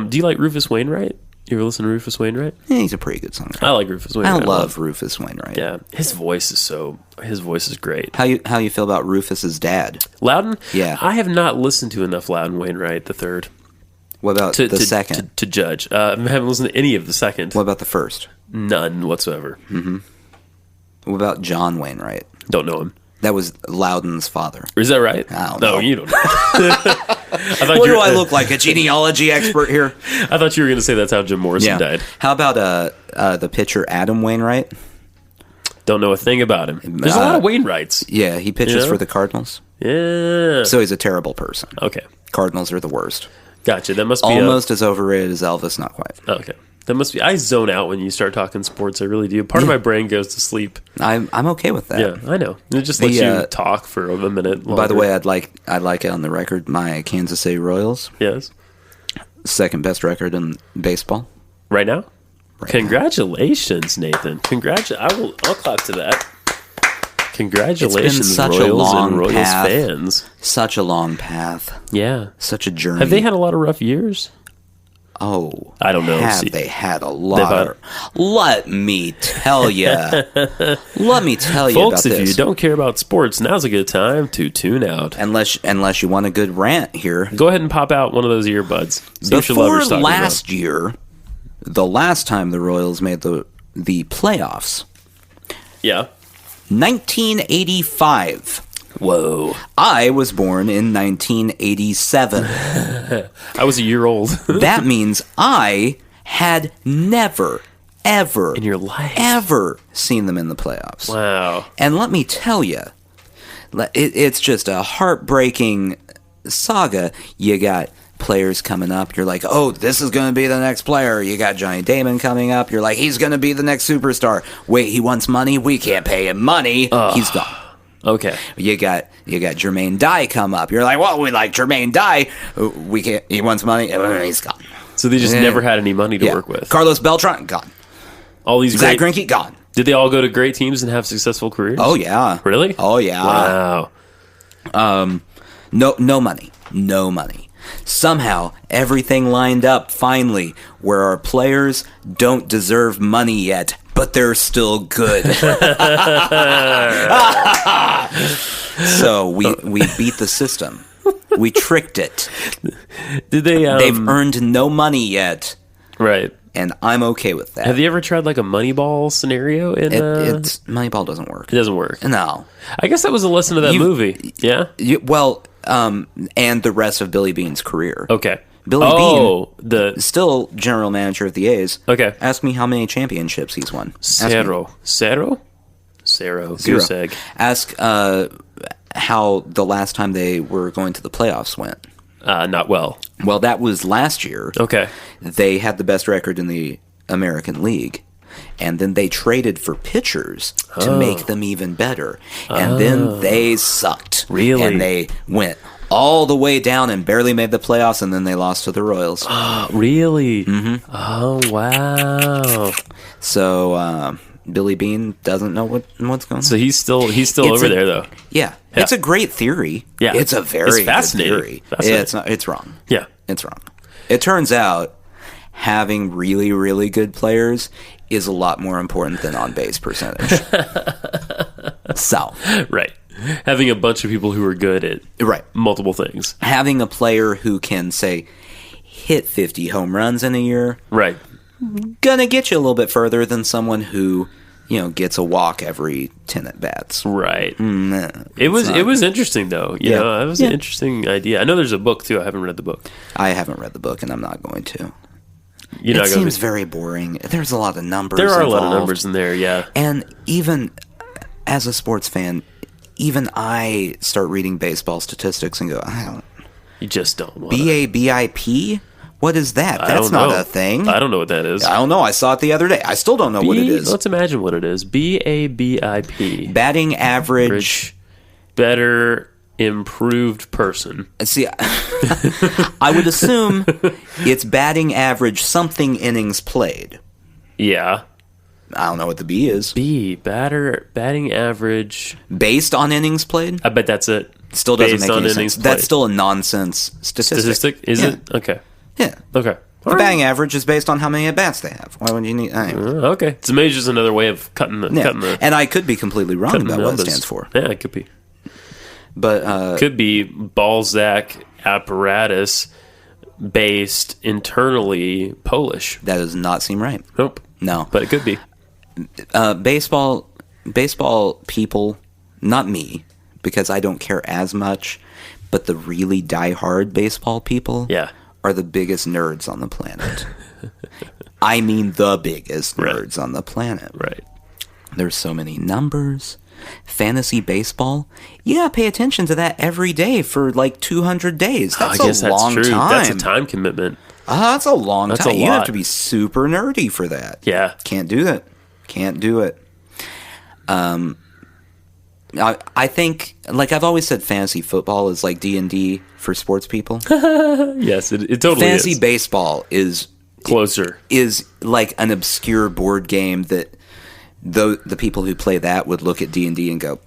Do you like Rufus Wainwright? You ever listen to Rufus Wainwright?
Yeah, he's a pretty good songwriter.
I like Rufus Wainwright.
I love Rufus Wainwright.
Yeah, his voice is great.
How you feel about Rufus's dad?
Loudon?
Yeah.
I have not listened to enough Loudon Wainwright the third.
What about the second?
To judge. I haven't listened to any of the second.
What about the first?
None whatsoever.
Mm-hmm. What about John Wainwright?
Don't know him.
That was Loudon's father.
Is that right?
I don't know.
No, you don't know.
What do I look like? A genealogy expert here?
I thought you were going to say that's how Jim Morrison died.
How about the pitcher Adam Wainwright?
Don't know a thing about him. There's a lot of Wainwrights.
Yeah, he pitches for the Cardinals.
Yeah.
So he's a terrible person.
Okay.
Cardinals are the worst.
Gotcha. That must be
almost as overrated as Elvis, not quite.
Okay. That must be. I zone out when you start talking sports. I really do. Part of my brain goes to sleep.
I'm okay with that.
Yeah, I know. It just lets you talk for a minute longer.
By the way, I'd like it on the record. My Kansas City Royals.
Yes.
Second best record in baseball.
Right now. Congratulations, Nathan. I'll clap to that. Congratulations,
it's been such
Royals
a long
and Royals
path.
fans.
Such a long path.
Yeah.
Such a journey.
Have they had a lot of rough years?
Oh,
I don't know.
They had a lot. Let me tell you. Let me tell you,
folks.
about
if you don't care about sports, now's a good time to tune out.
Unless you want a good rant here,
go ahead and pop out one of those earbuds.
Before last year, the last time the Royals made the playoffs, 1985.
Whoa.
I was born in 1987.
I was a year old.
That means I had never, ever,
in your life,
ever seen them in the playoffs.
Wow.
And let me tell you, it's just a heartbreaking saga. You got players coming up. You're like, oh, this is going to be the next player. You got Johnny Damon coming up. You're like, he's going to be the next superstar. Wait, he wants money? We can't pay him money. He's gone.
Okay.
You got Jermaine Dye come up. You're like, well, we like Jermaine Dye. We can't. He wants money. He's gone.
So they just never had any money to work with.
Carlos Beltran, gone.
All these
Zach Greinke, gone.
Did they all go to great teams and have successful careers?
Oh yeah.
Really?
Oh yeah.
Wow.
No money. No money. Somehow everything lined up finally where our players don't deserve money yet, but they're still good. So we beat the system. We tricked it.
Did they?
They've earned no money yet,
right?
And I'm okay with that.
Have you ever tried like a Moneyball scenario?
Moneyball doesn't work.
It doesn't work.
No.
I guess that was a lesson of that movie. Yeah.
And the rest of Billy Bean's career.
Okay.
Billy Bean, still general manager of the A's.
Okay.
Ask me how many championships he's won.
Cerro. Goose egg.
Ask how the last time they were going to the playoffs went.
Not well.
Well, that was last year.
Okay.
They had the best record in the American League. And then they traded for pitchers to make them even better. And then they sucked.
Really?
And they went all the way down and barely made the playoffs, and then they lost to the Royals.
Really?
Mm-hmm.
Oh, wow.
So Billy Bean doesn't know what's going on.
So he's still over there, though.
Yeah. It's a great theory.
Yeah.
It's a very
fascinating
good theory. Yeah, it's wrong.
Yeah.
It's wrong. It turns out having really, really good players is a lot more important than on-base percentage. So.
Right. Having a bunch of people who are good at multiple things.
Having a player who can, say, hit 50 home runs in a year.
Right.
Gonna get you a little bit further than someone who, gets a walk every 10 at-bats.
Right. It was interesting, though. You know, it was an interesting idea. I know there's a book, too. I haven't read the book.
I haven't read the book, and I'm not going to.
It
seems very boring. There's a lot of numbers
There are
involved.
a lot of numbers in there, yeah.
And even as a sports fan, even I start reading baseball statistics and go,
You just don't want
BABIP? What is that? That's not a thing.
I don't know what that is.
I don't know. I saw it the other day. I still don't know what it is.
Let's imagine what it is. BABIP.
Batting average.
Better improved person.
See, I would assume it's batting average something innings played.
Yeah.
I don't know what the B is.
Batting average.
Based on innings played?
I bet that's it.
Still doesn't
Based
make
on
any
innings
sense.
played.
That's still a nonsense statistic.
Is
Yeah.
it? Okay.
Yeah.
Okay.
The batting average is based on how many at-bats they have. Why would you need... Anyway.
Okay. So maybe just another way of cutting the
And I could be completely wrong about what it stands for.
Yeah, it could be.
But
could be Balzac apparatus based internally Polish.
that does not seem right.
Nope.
No.
But it could be.
Baseball people, not me, because I don't care as much, but the really die-hard baseball people are the biggest nerds on the planet. I mean the biggest nerds on the planet.
Right.
There's so many numbers. Fantasy baseball, you gotta pay attention to that every day for like 200 days. That's a long time.
That's a time commitment.
That's a long
That's
time.
a
You
lot.
have to be super nerdy for that.
Yeah.
Can't do that. Can't do it. I think, like I've always said, fantasy football is like D&D for sports people.
Yes, it totally
Fantasy
is.
baseball is
Closer.
Is like an obscure board game that the people who play that would look at D&D and go,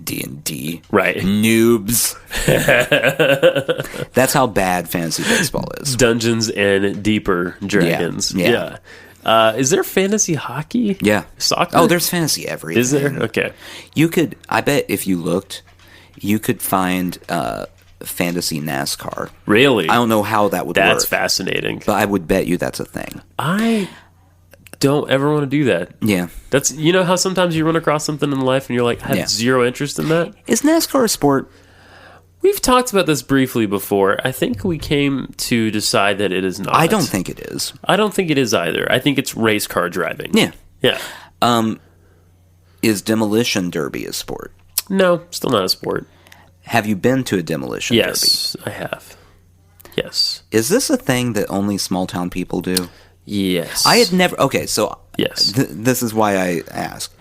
D&D,
Right.
noobs. That's how bad fantasy baseball is.
Dungeons and Deeper Dragons.
Yeah.
Is there fantasy hockey?
Yeah.
Soccer?
Oh, there's fantasy everything.
Is there? Okay.
You could, I bet if you looked, you could find fantasy NASCAR.
Really?
I don't know how that would work.
That's fascinating.
But I would bet you that's a thing.
I don't ever want to do that.
Yeah.
That's, you know how sometimes you run across something in life and you're like, I have zero interest in that?
Is NASCAR a sport?
We've talked about this briefly before. I think we came to decide that it is not.
I don't think it is.
I don't think it is either. I think it's race car driving.
Yeah.
Yeah.
Is demolition derby a sport?
No, still not a sport.
Have you been to a demolition derby?
Yes, I have. Yes.
Is this a thing that only small town people do?
Yes.
I had never... Okay, so
Yes.
This is why I asked.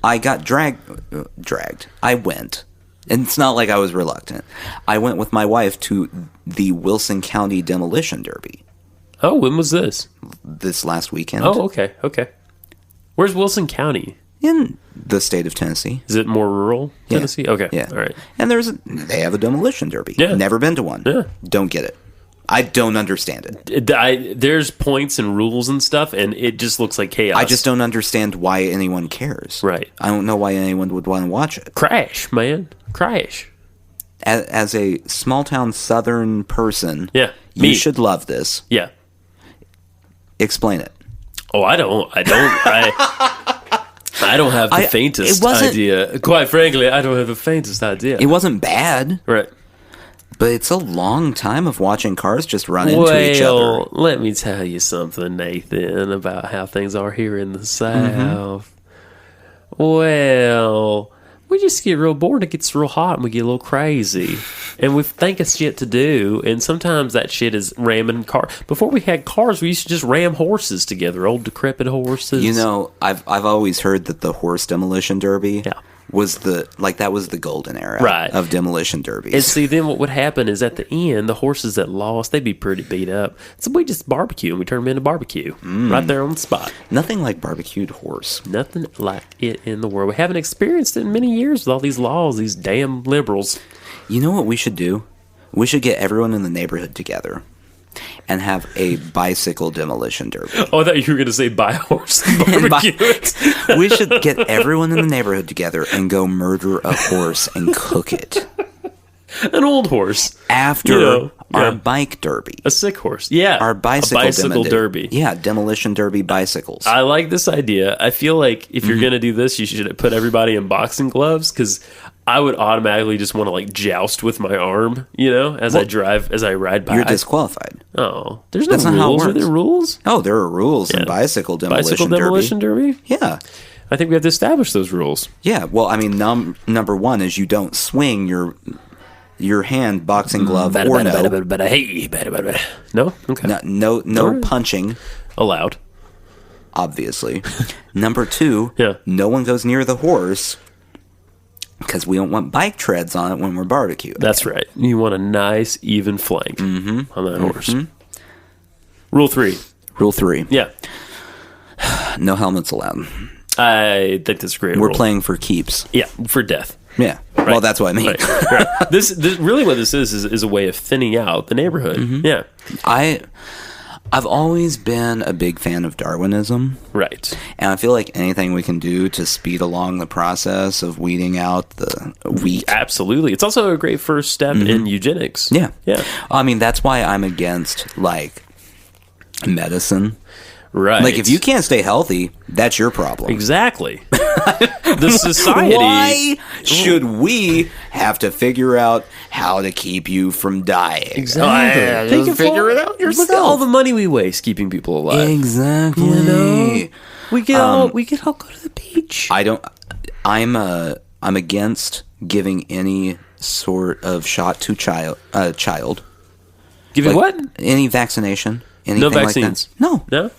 I got dragged. I went. And it's not like I was reluctant. I went with my wife to the Wilson County Demolition Derby
Oh, when was this?
this last weekend
Oh, okay. Okay. Where's Wilson County?
in the state of Tennessee.
Is it more rural Tennessee? Okay.
Yeah.
All right.
And they have a demolition derby.
Yeah.
Never been to one.
Yeah.
Don't get it. I don't understand it.
There's points and rules and stuff, and it just looks like chaos.
I just don't understand why anyone cares.
Right.
I don't know why anyone would want to watch it.
Crash, man. Crash.
As a small town southern person,
Yeah.
you
Me.
should love this.
Yeah.
Explain it.
Oh, I don't have the faintest idea. Quite frankly, I don't have the faintest idea.
It wasn't bad,
Right.
but it's a long time of watching cars just run into each other.
Well, let me tell you something, Nathan, about how things are here in the South. Well, we just get real bored. It gets real hot and we get a little crazy. And we think of shit to do. And sometimes that shit is ramming cars. Before we had cars, we used to just ram horses together. Old decrepit horses.
You know, I've always heard that the horse demolition derby was that was the golden era of demolition derbies.
And see, then what would happen is at the end, the horses that lost, they'd be pretty beat up. So we just barbecue and we turn them into barbecue right there on the spot.
Nothing like barbecued horse.
Nothing like it in the world. We haven't experienced it in many years with all these laws, these damn liberals.
You know what we should do? We should get everyone in the neighborhood together and have a bicycle demolition derby.
Oh, I thought you were going to say buy a horse and barbecue it.
We should get everyone in the neighborhood together and go murder a horse and cook it.
An old horse.
After our bike derby.
A sick horse. Yeah.
Our bicycle
derby.
Yeah, demolition derby bicycles.
I like this idea. I feel like if you're going to do this, you should put everybody in boxing gloves because I would automatically just want to like joust with my arm, as I ride by.
You're disqualified.
Oh, there's no
That's not how it
rules. Are
works.
there rules?
Oh, there are rules in bicycle demolition
derby.
Yeah.
I think we have to establish those rules.
Yeah. Well, I mean, number one is you don't swing your hand boxing glove or no.
No? Okay.
No punching.
Allowed.
Obviously. Number two, no one goes near the horse because we don't want bike treads on it when we're barbecuing.
That's right. You want a nice, even flank on that horse. Rule 3.
Rule 3.
Yeah.
No helmets allowed.
I think that's a great
We're
rule.
playing for keeps.
Yeah, for death.
Yeah. Right. Well, that's what I mean.
Right. This really what this is a way of thinning out the neighborhood. Mm-hmm. Yeah.
I've always been a big fan of Darwinism.
Right.
And I feel like anything we can do to speed along the process of weeding out the weak.
Absolutely. It's also a great first step in eugenics.
Yeah.
Yeah.
I mean, that's why I'm against, like, medicine.
Right.
Like, if you can't stay healthy, that's your problem.
Exactly. The society.
Why should we have to figure out how to keep you from dying?
Exactly.
Just figure it out yourself.
Look at all the money we waste keeping people alive.
Exactly.
You know? We could all go to the beach.
I'm against giving any sort of shot to child.
Giving
Like,
what?
Any vaccination. Anything
No vaccines.
Like that.
No?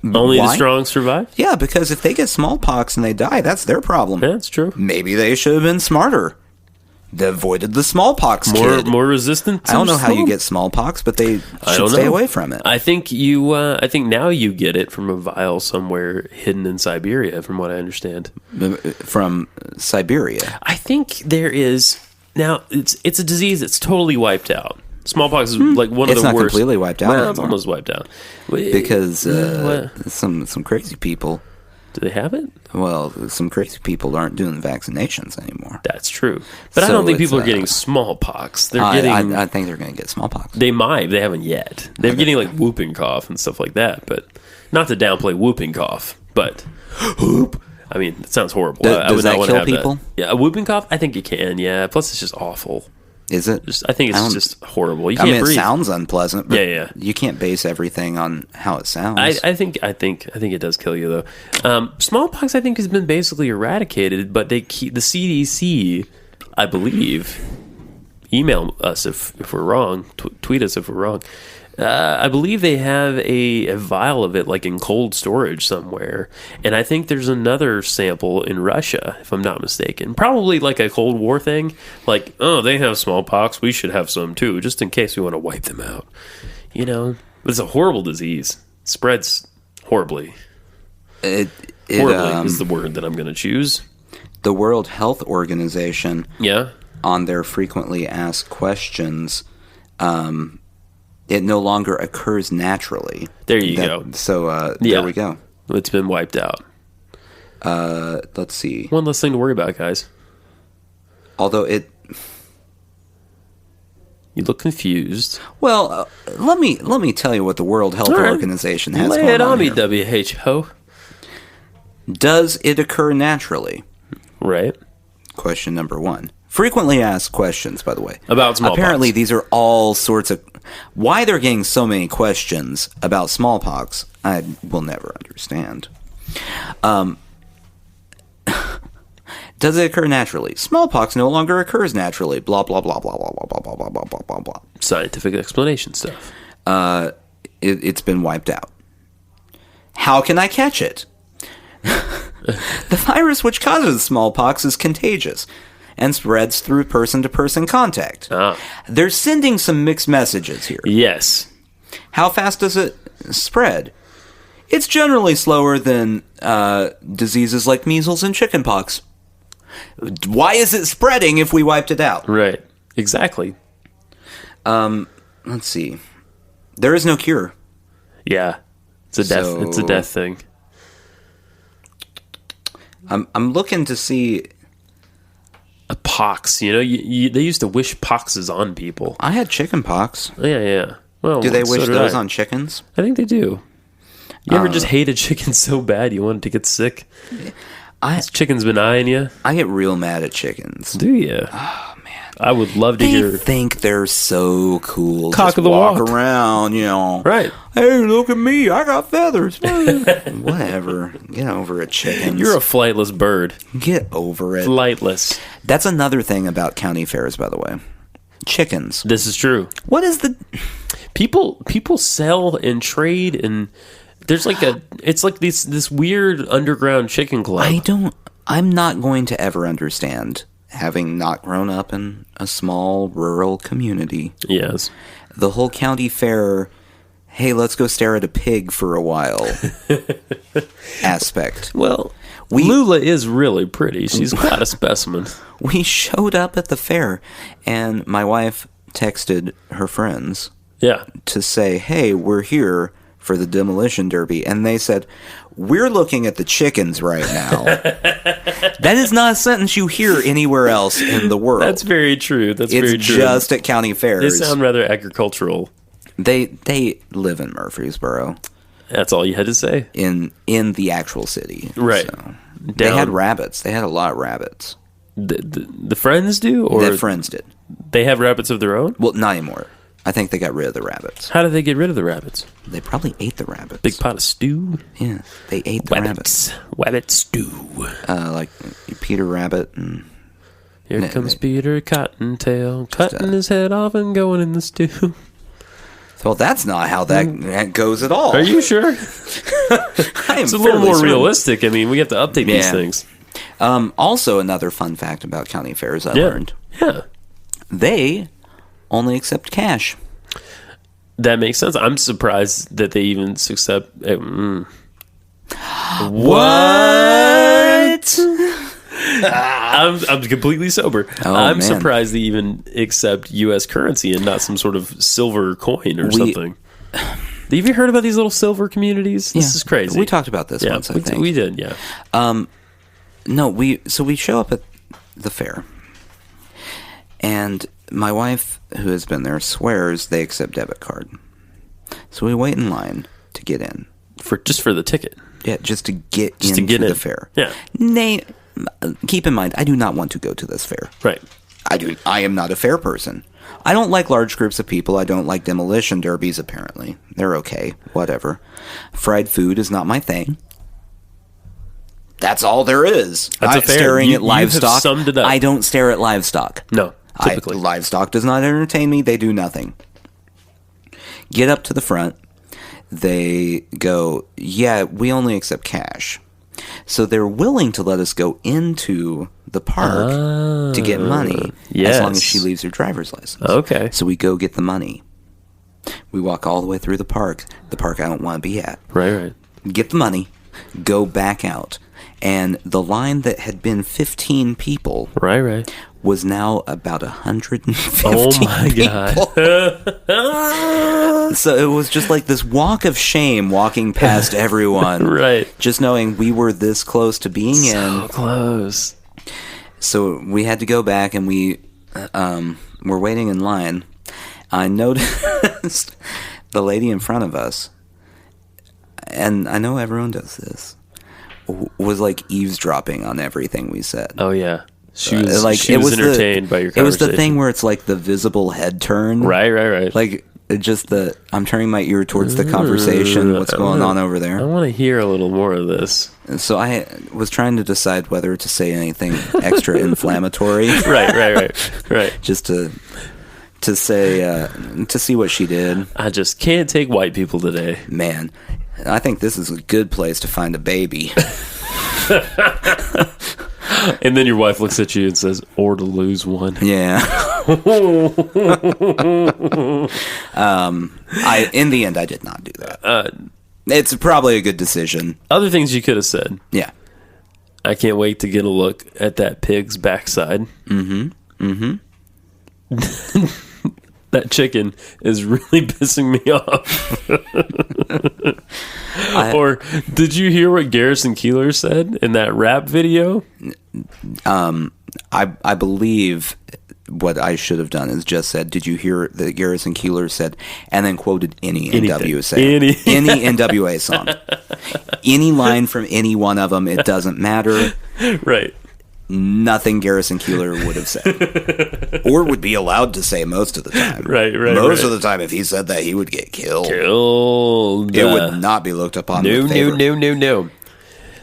Only
Why?
the strong survive?
Yeah, because if they get smallpox and they die, that's their problem.
Yeah, that's true.
Maybe they should have been smarter. They avoided the smallpox kid.
More resistant to
I don't know how you
smoke?
get smallpox, but they should
don't
stay
know.
away from it.
I think I think now you get it from a vial somewhere hidden in Siberia, from what I understand.
From Siberia.
I think there is now. It's a disease that's totally wiped out. Smallpox is like one of
It's
the
not
worst.
completely wiped out
Well,
anymore.
it's almost wiped out
Because
what?
some crazy people,
Do they have it?
well, some crazy people aren't doing vaccinations anymore.
That's true, but I
So
don't think
it's,
people are getting smallpox. They're
I
getting.
think they're going to get smallpox.
They might. They haven't yet. They're getting like whooping cough and stuff like that. But not to downplay whooping cough, but whoop. I mean, it sounds horrible. I
Does
would
that
not want to
kill
have
people?
That. Yeah, a whooping cough. I think you can. Yeah. Plus, it's just awful.
Is it?
I think it's just horrible. You can't
it
breathe.
sounds unpleasant. But
Yeah.
You can't base everything on how it sounds.
I think it does kill you though. Smallpox, I think, has been basically eradicated, but they keep the CDC, I believe. Email us if we're wrong. Tweet us if we're wrong. I believe they have a vial of it like in cold storage somewhere, and I think there's another sample in Russia, if I'm not mistaken. Probably like a Cold War thing. Like, oh, they have smallpox, we should have some too, just in case we want to wipe them out. You know, but it's a horrible disease. It spreads horribly. Horribly is the word that I'm going to choose.
The World Health Organization,
Yeah.
on their frequently asked questions, it no longer occurs naturally.
There you go.
So
Yeah.
there we go.
It's been wiped out.
Let's see.
One less thing to worry about, guys.
Although it,
You look confused.
well, let me tell you what the World Health
All right.
Organization has
Lay
going
it on me,
here.
WHO.
Does it occur naturally?
Right.
Question number 1. Frequently asked questions, by the way.
About smallpox.
Apparently, these are all sorts of... Why they're getting so many questions about smallpox, I will never understand. Does it occur naturally? Smallpox no longer occurs naturally. Blah, blah, blah, blah, blah, blah, blah, blah, blah, blah, blah, blah.
Scientific explanation stuff.
It's been wiped out. How can I catch it? The virus which causes smallpox is contagious and spreads through person-to-person contact. They're sending some mixed messages here.
Yes.
How fast does it spread? It's generally slower than diseases like measles and chickenpox. Why is it spreading if we wiped it out?
Right. Exactly.
Let's see. There is no cure.
Yeah. It's a death. It's a death thing.
I'm looking to see.
A pox. You know, they used to wish poxes on people.
I had chickenpox.
Yeah. Well,
Do they
so
wish
did
those
I.
on chickens?
I think they do. You ever just hate a chicken so bad you wanted to get sick? This chicken's been eyeing you.
I get real mad at chickens.
Do you?
Oh man,
I would love to
they
hear.
think they're so cool.
Cock
just
of the
walk
walk.
around, you know.
Right.
Hey, look at me! I got feathers. Whatever. Get over it, chickens.
You're a flightless bird.
Get over it.
Flightless.
That's another thing about county fairs, by the way. Chickens.
This is true.
What is the?
People sell and trade, and there's like it's like this weird underground chicken club.
I'm not going to ever understand, having not grown up in a small rural community.
Yes.
The whole county fair hey, let's go stare at a pig for a while aspect.
Well, Lula is really pretty. She's quite a specimen.
We showed up at the fair, and my wife texted her friends to say, hey, we're here for the demolition derby. And they said, we're looking at the chickens right now. That is not a sentence you hear anywhere else in the world.
That's very true. It's very true.
Just at county fairs.
They sound rather agricultural.
They live in Murfreesboro.
That's all you had to say?
In the actual city.
Right.
So. They had rabbits. They had a lot of rabbits.
The friends do? Or
the friends did.
They have rabbits of their own?
Well, not anymore. I think they got rid of the rabbits.
How did they get rid of the rabbits?
They probably ate the rabbits.
Big pot of stew?
Yeah, they ate the rabbits.
Rabbit stew.
Like Peter Rabbit. And
Here comes Peter Cottontail, cutting his head off and going in the stew.
Well, that's not how that goes at all.
Are you sure? It's a little more realistic. I mean, we have to update these things.
Also, another fun fact about county fairs I learned.
Yeah.
They only accept cash.
That makes sense. I'm surprised that they even accept...
What?
I'm completely sober. I'm
man.
surprised they even accept U.S. currency and not some sort of silver coin or something. Have you heard about these little silver communities? This is crazy.
We talked about this once, I think.
We did, yeah.
No, we show up at the fair, and my wife, who has been there, swears they accept debit card. So we wait in line to get in.
For the ticket.
Yeah, just to get into the fair.
Yeah.
Keep in mind, I do not want to go to this fair.
Right.
I am not a fair person. I don't like large groups of people. I don't like demolition derbies, apparently. They're okay. Whatever. Fried food is not my thing. That's all there is.
That's a fair.
Staring at livestock.
You have summed it up.
I don't stare at livestock.
No, typically.
Livestock does not entertain me. They do nothing. Get up to the front. They go, yeah, we only accept cash. So they're willing to let us go into the park to get money as long as she leaves her driver's license.
Okay.
So we go get the money. We walk all the way through the park I don't want to be at.
Right.
Get the money, go back out. And the line that had been 15 people was now about 150
Oh my
people.
God.
So it was just like this walk of shame walking past everyone.
Right.
Just knowing we were this close to being
So close.
So we had to go back and we were waiting in line. I noticed the lady in front of us, and I know everyone does this, was like eavesdropping on everything we said.
Oh yeah, she was entertained by your conversation.
It was the thing where it's like the visible head turn.
Right.
Like just I'm turning my ear towards the conversation. What's going on over there?
I want to hear a little more of this.
And so I was trying to decide whether to say anything extra inflammatory.
Right.
Just to say to see what she did.
I just can't take white people today.
Man, I think this is a good place to find a baby.
And then your wife looks at you and says, or to lose one.
Yeah. In the end, I did not do that. It's probably a good decision.
Other things you could have said.
Yeah.
I can't wait to get a look at that pig's backside. Mm-hmm. That chicken is really pissing me off. Or did you hear what Garrison Keillor said in that rap video?
I believe what I should have done is just said, did you hear that Garrison Keillor said, and then quoted any NWA song. Any line from any one of them, it doesn't matter.
Right.
Nothing Garrison Keillor would have said. Or would be allowed to say most of the time.
Right.
Most of the time, if he said that, he would get killed. It would not be looked upon with favor.
No.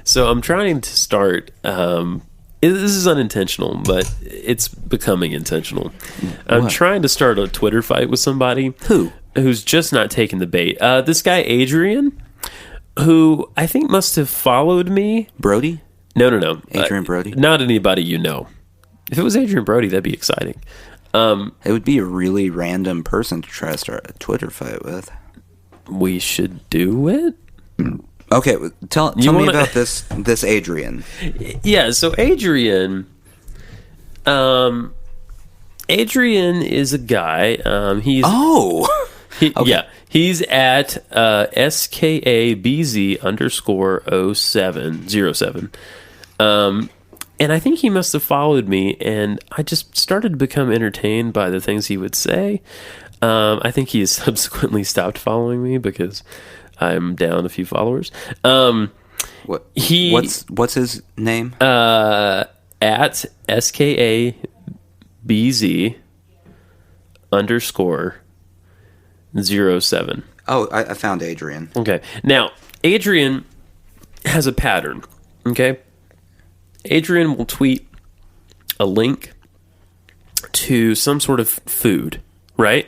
So I'm trying to start... this is unintentional, but it's becoming intentional. I'm trying to start a Twitter fight with somebody. Who's just not taking the bait. This guy, Adrian, who I think must have followed me.
Brody?
No.
Adrian Brody?
Not anybody you know. If it was Adrian Brody, that'd be exciting.
It would be a really random person to try to start a Twitter fight with.
we should do it.
Okay, tell me about this Adrian.
Yeah, so Adrian is a guy. He's okay. Yeah, he's at SKABZ_07. And I think he must have followed me, and I just started to become entertained by the things he would say. I think he has subsequently stopped following me because I'm down a few followers.
What's his name?
At SKABZ_07.
Oh, I found Adrian.
Okay. Now, Adrian has a pattern. Okay. Adrian will tweet a link to some sort of food, right?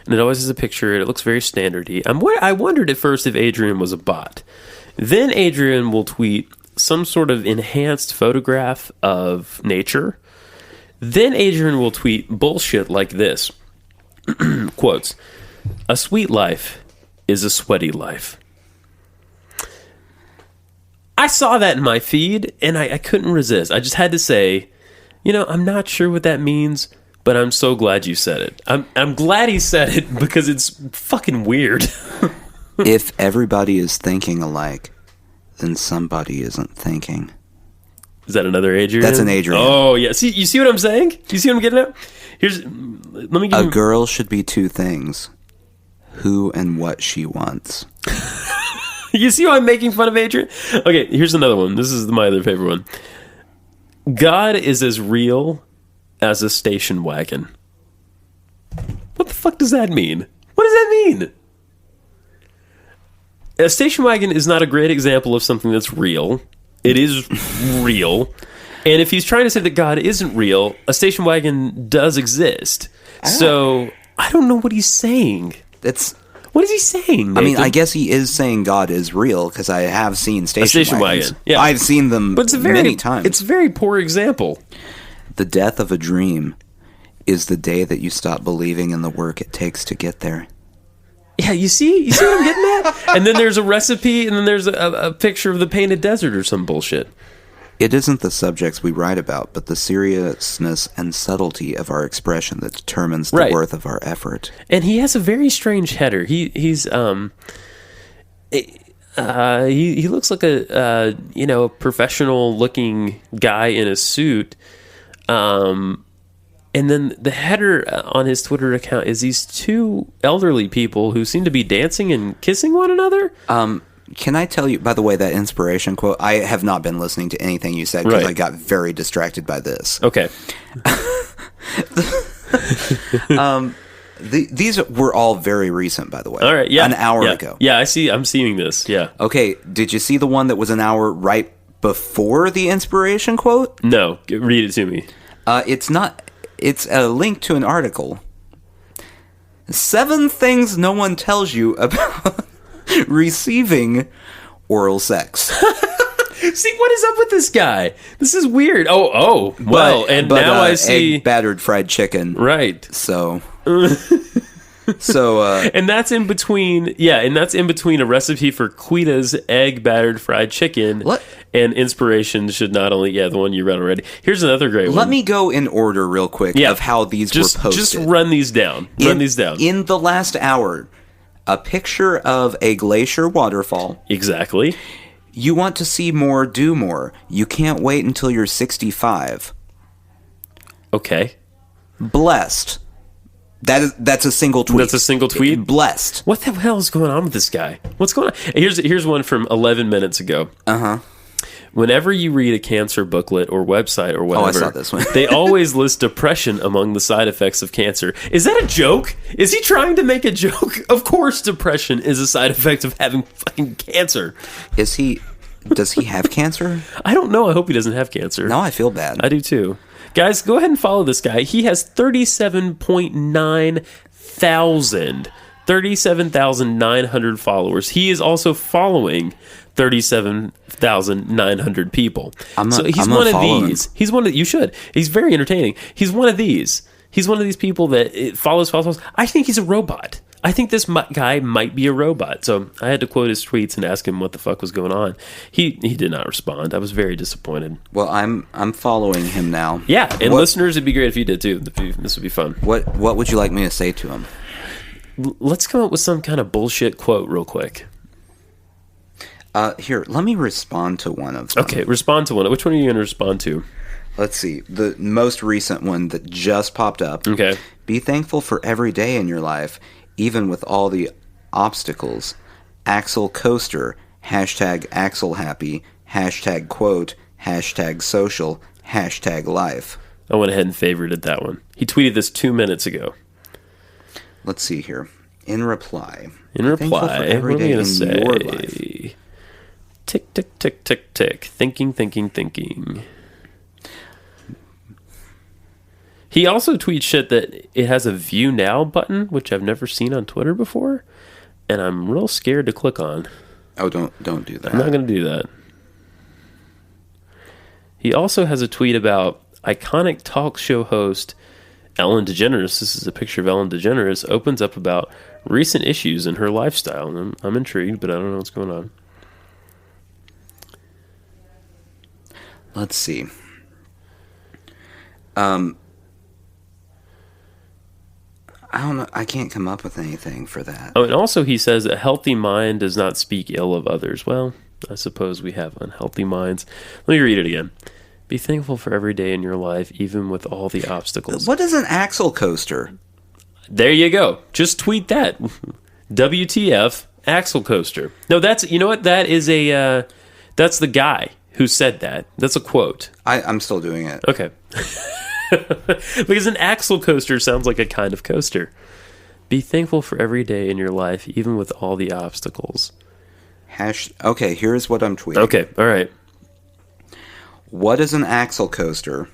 And it always has a picture. It looks very standardy. I wondered at first if Adrian was a bot. Then Adrian will tweet some sort of enhanced photograph of nature. Then Adrian will tweet bullshit like this. Quotes, "A sweet life is a sweaty life." I saw that in my feed, and I couldn't resist. I just had to say, I'm not sure what that means, but I'm so glad you said it. I'm glad he said it because it's fucking weird.
If everybody is thinking alike, then somebody isn't thinking.
Is that another Adrian?
That's an Adrian.
Oh, yeah. See, you see what I'm saying? Do you see what I'm getting at? Let me give you...
A girl should be two things: who and what she wants.
You see why I'm making fun of Adrian? Okay, here's another one. This is my other favorite one. God is as real as a station wagon. What the fuck does that mean? What does that mean? A station wagon is not a great example of something that's real. It is real. And if he's trying to say that God isn't real, a station wagon does exist. So I don't know what he's saying. What is he saying, Nathan?
I mean, I guess he is saying God is real because I have seen station wagons.
Wagon. Yeah.
I've seen them many times.
It's a very poor example.
The death of a dream is the day that you stop believing in the work it takes to get there.
Yeah, you see what I'm getting at? And then there's a recipe, and then there's a picture of the painted desert or some bullshit.
It isn't the subjects we write about, but the seriousness and subtlety of our expression that determines the worth of our effort.
And he has a very strange header. He looks like a professional looking guy in a suit. And then the header on his Twitter account is these two elderly people who seem to be dancing and kissing one another.
Can I tell you, by the way, that inspiration quote? I have not been listening to anything you said because I got very distracted by this.
Okay.
These were all very recent, by the way.
All right, yeah.
An hour ago.
Yeah, I'm seeing this, yeah.
Okay, did you see the one that was an hour right before the inspiration quote?
No, read it to me.
It's a link to an article. 7 things no one tells you about receiving oral sex.
See, what is up with this guy? This is weird. Well, now I see
egg battered fried chicken.
Right.
So
and that's in between. Yeah, and that's in between a recipe for Quita's egg battered fried chicken and inspiration should not only the one you read already. Here's another great one.
Let me go in order real quick of how these were posted.
Just run these down.
In the last hour, a picture of a glacier waterfall.
Exactly.
You want to see more, do more. You can't wait until you're 65.
Okay.
Blessed. That's a single tweet.
That's a single tweet?
Blessed.
What the hell is going on with this guy? What's going on? Here's one from 11 minutes ago.
Uh-huh.
Whenever you read a cancer booklet or website or whatever,
I saw this one.
they always list depression among the side effects of cancer. Is that a joke? Is he trying to make a joke? Of course depression is a side effect of having fucking cancer.
Does he have cancer?
I don't know. I hope he doesn't have cancer.
No, I feel bad.
I do too. Guys, go ahead and follow this guy. He has 37,900 followers. He is also following 37,900 people. He's one of these. You should. He's very entertaining. He's one of these. He's one of these people that follows. I think he's a robot. I think this guy might be a robot. So I had to quote his tweets and ask him what the fuck was going on. He did not respond. I was very disappointed.
Well, I'm following him now.
Yeah, and listeners, it'd be great if you did too. This would be fun.
What would you like me to say to him?
Let's come up with some kind of bullshit quote real quick.
Here, let me respond to one of them.
Okay, respond to one. Which one are you going to respond to?
Let's see. The most recent one that just popped up.
Okay.
Be thankful for every day in your life, even with all the obstacles. Axel Coaster, hashtag Axel Happy, hashtag quote, hashtag social, hashtag life.
I went ahead and favorited that one. He tweeted this 2 minutes ago.
Let's see here. In reply.
What am I going to say?
Your life.
Tick, tick, tick, tick, tick. Thinking. He also tweets shit that it has a view now button, which I've never seen on Twitter before, and I'm real scared to click on.
Oh, don't do that.
I'm not going to do that. He also has a tweet about iconic talk show host Ellen DeGeneres. This is a picture of Ellen DeGeneres. Opens up about recent issues in her lifestyle. And I'm intrigued, but I don't know what's going on.
Let's see. I don't know. I can't come up with anything for that.
Oh, and also he says a healthy mind does not speak ill of others. Well, I suppose we have unhealthy minds. Let me read it again. Be thankful for every day in your life, even with all the obstacles.
What is an Axel Coaster?
There you go. Just tweet that. WTF Axel Coaster. No, that's, you know what? That is that's the guy who said that. That's a quote.
I'm still doing it.
Okay. Because an axle coaster sounds like a kind of coaster. Be thankful for every day in your life, even with all the obstacles.
Okay, here's what I'm tweeting.
Okay, all right.
What is an axle coaster?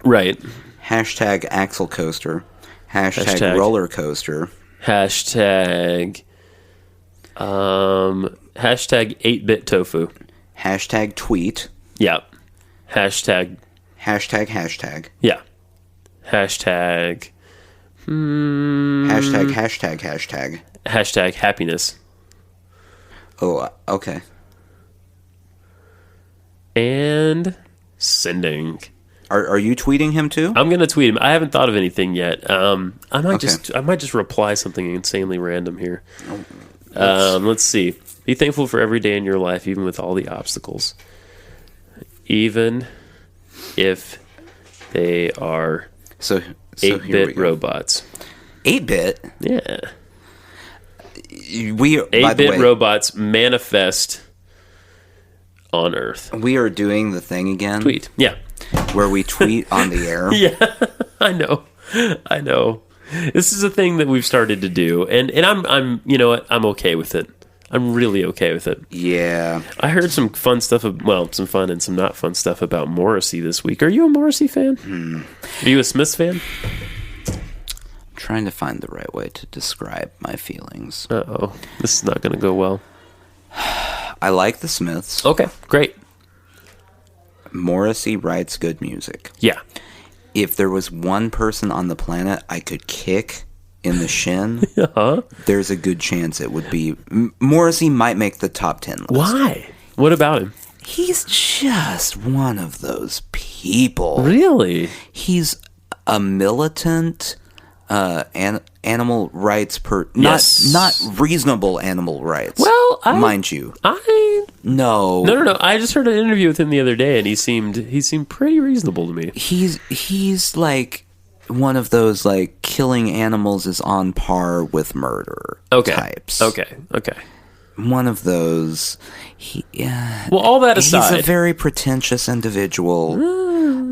Right.
Hashtag axle coaster. Hashtag roller coaster.
Hashtag 8-bit tofu.
Hashtag tweet.
Yeah. Hashtag.
Yeah. Hashtag.
Hashtag happiness.
Oh, okay.
And sending.
Are you tweeting him too?
I'm gonna tweet him. I haven't thought of anything yet. I might just reply something insanely random here. Let's see. Be thankful for every day in your life, even with all the obstacles. Even if they are 8-bit robots.
8-bit?
Yeah.
8-bit
robots manifest on Earth.
We are doing the thing again.
Tweet. Yeah.
Where we tweet on the air.
Yeah. I know. This is a thing that we've started to do, and I'm you know what? I'm okay with it. I'm really okay with it.
Yeah.
I heard some fun stuff, some fun and some not fun stuff about Morrissey this week. Are you a Morrissey fan? Are you a Smiths fan?
I'm trying to find the right way to describe my feelings.
Uh-oh. This is not going to go well.
I like the Smiths.
Okay, great.
Morrissey writes good music.
Yeah.
If there was one person on the planet I could kick in the shin, there's a good chance it would be Morrissey. Might make the top 10 list.
Why? What about him?
He's just one of those people.
Really?
He's a militant animal rights not reasonable animal rights.
Well,
mind you. No.
I just heard an interview with him the other day, and he seemed pretty reasonable to me.
He's like one of those, like, killing animals is on par with murder types.
Okay.
One of those.
Well, all that aside,
he's a very pretentious individual.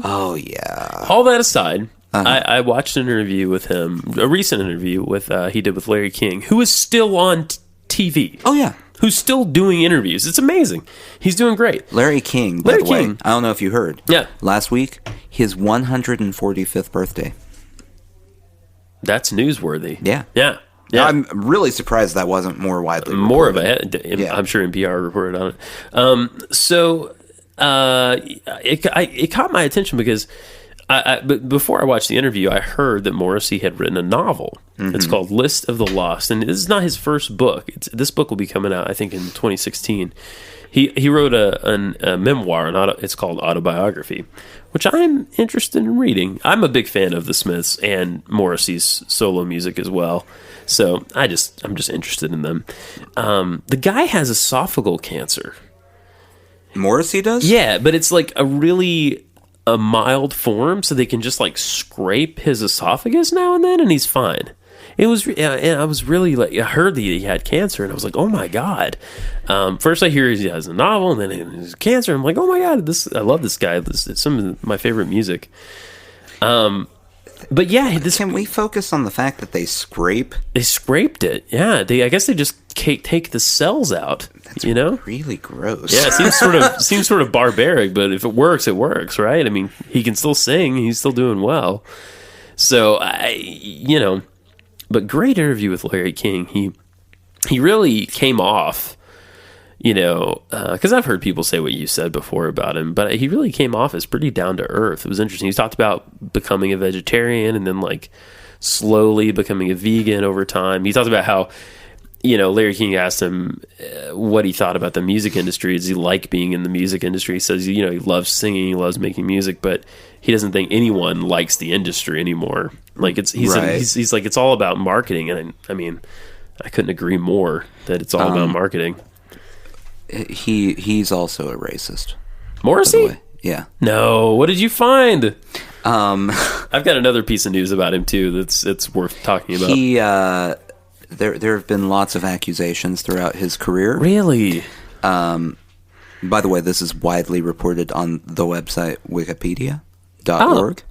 Oh yeah.
All that aside, I watched an interview with him, a recent interview he did with Larry King, who is still on TV.
Oh yeah.
Who's still doing interviews. It's amazing. He's doing great.
Larry King, by the way, I don't know if you heard.
Yeah.
Last week, his 145th birthday.
That's newsworthy.
Yeah.
Yeah.
I'm really surprised that wasn't more widely reported.
More of it. I'm sure NPR reported on it. It caught my attention because But before I watched the interview, I heard that Morrissey had written a novel. It's called List of the Lost, and this is not his first book. This book will be coming out, I think, in 2016. He wrote a memoir, it's called Autobiography, which I'm interested in reading. I'm a big fan of the Smiths and Morrissey's solo music as well, so I'm just interested in them. The guy has esophageal cancer.
Morrissey does?
Yeah, but it's like a mild form, so they can just like scrape his esophagus now and then, and he's fine. It was, and I was really like, I heard that he had cancer, and I was like, oh my god. First, I hear he has a novel, and then he has cancer. I'm like, oh my god, I love this guy. It's some of my favorite music. But yeah,
can we focus on the fact that they scrape?
They scraped it. Yeah, I guess they just take the cells out.
That's really gross.
Yeah, it seems sort of barbaric, but if it works, right? I mean, he can still sing. He's still doing well. So but great interview with Larry King. He really came off, because I've heard people say what you said before about him, but he really came off as pretty down to earth. It was interesting. He talked about becoming a vegetarian and then like slowly becoming a vegan over time. He talked about how, Larry King asked him what he thought about the music industry. Does he like being in the music industry? He says, he loves singing, he loves making music, but he doesn't think anyone likes the industry anymore. Like he's like, it's all about marketing. And I mean, I couldn't agree more that it's all about marketing.
He's also a racist.
Morrissey?
Yeah.
No. What did you find? I've got another piece of news about him too. That's worth talking about.
There have been lots of accusations throughout his career.
Really?
By the way, this is widely reported on the website wikipedia.org.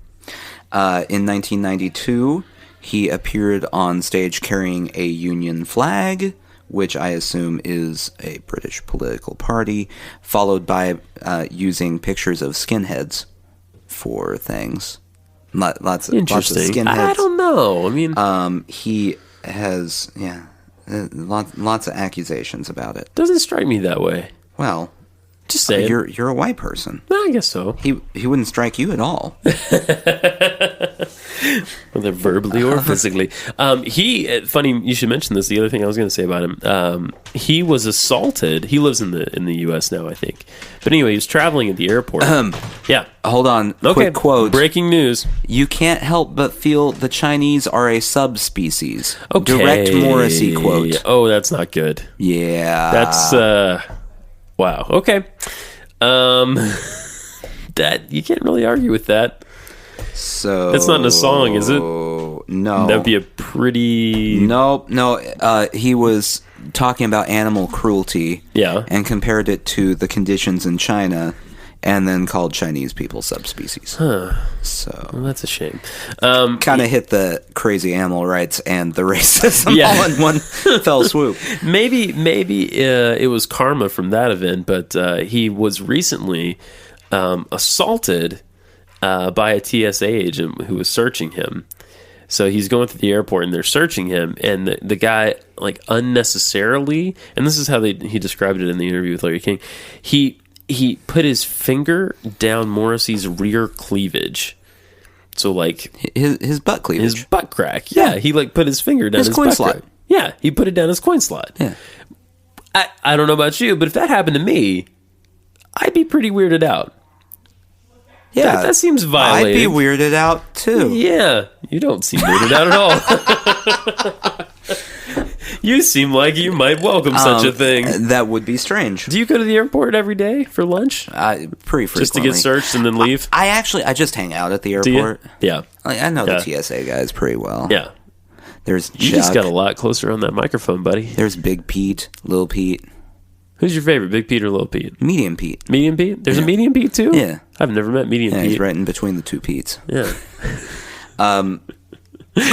In 1992, he appeared on stage carrying a Union flag, which I assume is a British political party, followed by using pictures of skinheads for things. Lots of skinheads.
I don't know. I mean,
he has lots of accusations about it.
Doesn't strike me that way.
Well,
just say
you're a white person.
I guess so.
He wouldn't strike you at all.
Whether verbally or physically. Funny you should mention this. The other thing I was going to say about him, he was assaulted. He lives in the U.S. now, I think. But anyway, he was traveling at the airport. Yeah.
Hold on.
Okay.
Quick quote.
Breaking news.
You can't help but feel the Chinese are a subspecies.
Okay.
Direct Morrissey quote.
Oh, that's not good.
Yeah.
That's wow. Okay. That you can't really argue with that.
So
that's not in a song, is it?
No.
That'd be a pretty...
No. He was talking about animal cruelty.
Yeah.
And compared it to the conditions in China, and then called Chinese people subspecies.
Huh.
So
well, that's a shame.
Kind of hit the crazy animal rights and the racism all in one fell swoop.
Maybe it was karma from that event, but he was recently assaulted by a TSA agent who was searching him. So he's going through the airport and they're searching him, and the guy, like, unnecessarily, and this is how he described it in the interview with Larry King, he put his finger down Morrissey's rear cleavage. So, like...
His butt cleavage.
His butt crack. Yeah, he, like, put his finger down his
coin
butt
slot.
crack. Yeah, he put it down his coin slot.
Yeah.
I don't know about you, but if that happened to me, I'd be pretty weirded out.
Yeah,
that seems violating.
I'd be weirded out too.
Yeah, you don't seem weirded out at all. You seem like you might welcome such a thing.
That would be strange.
Do you go to the airport every day for lunch?
Pretty frequently.
Just to get searched and then leave?
I just hang out at the airport.
Yeah.
I know the TSA guys pretty well.
Yeah.
There's
You
Chuck.
just got a lot closer on that microphone, buddy.
There's Big Pete, Lil Pete.
Who's your favorite, Big Pete or Little Pete?
Medium Pete.
Medium Pete? There's a Medium Pete too?
Yeah.
I've never met Medium Pete.
He's right in between the two Petes.
Yeah.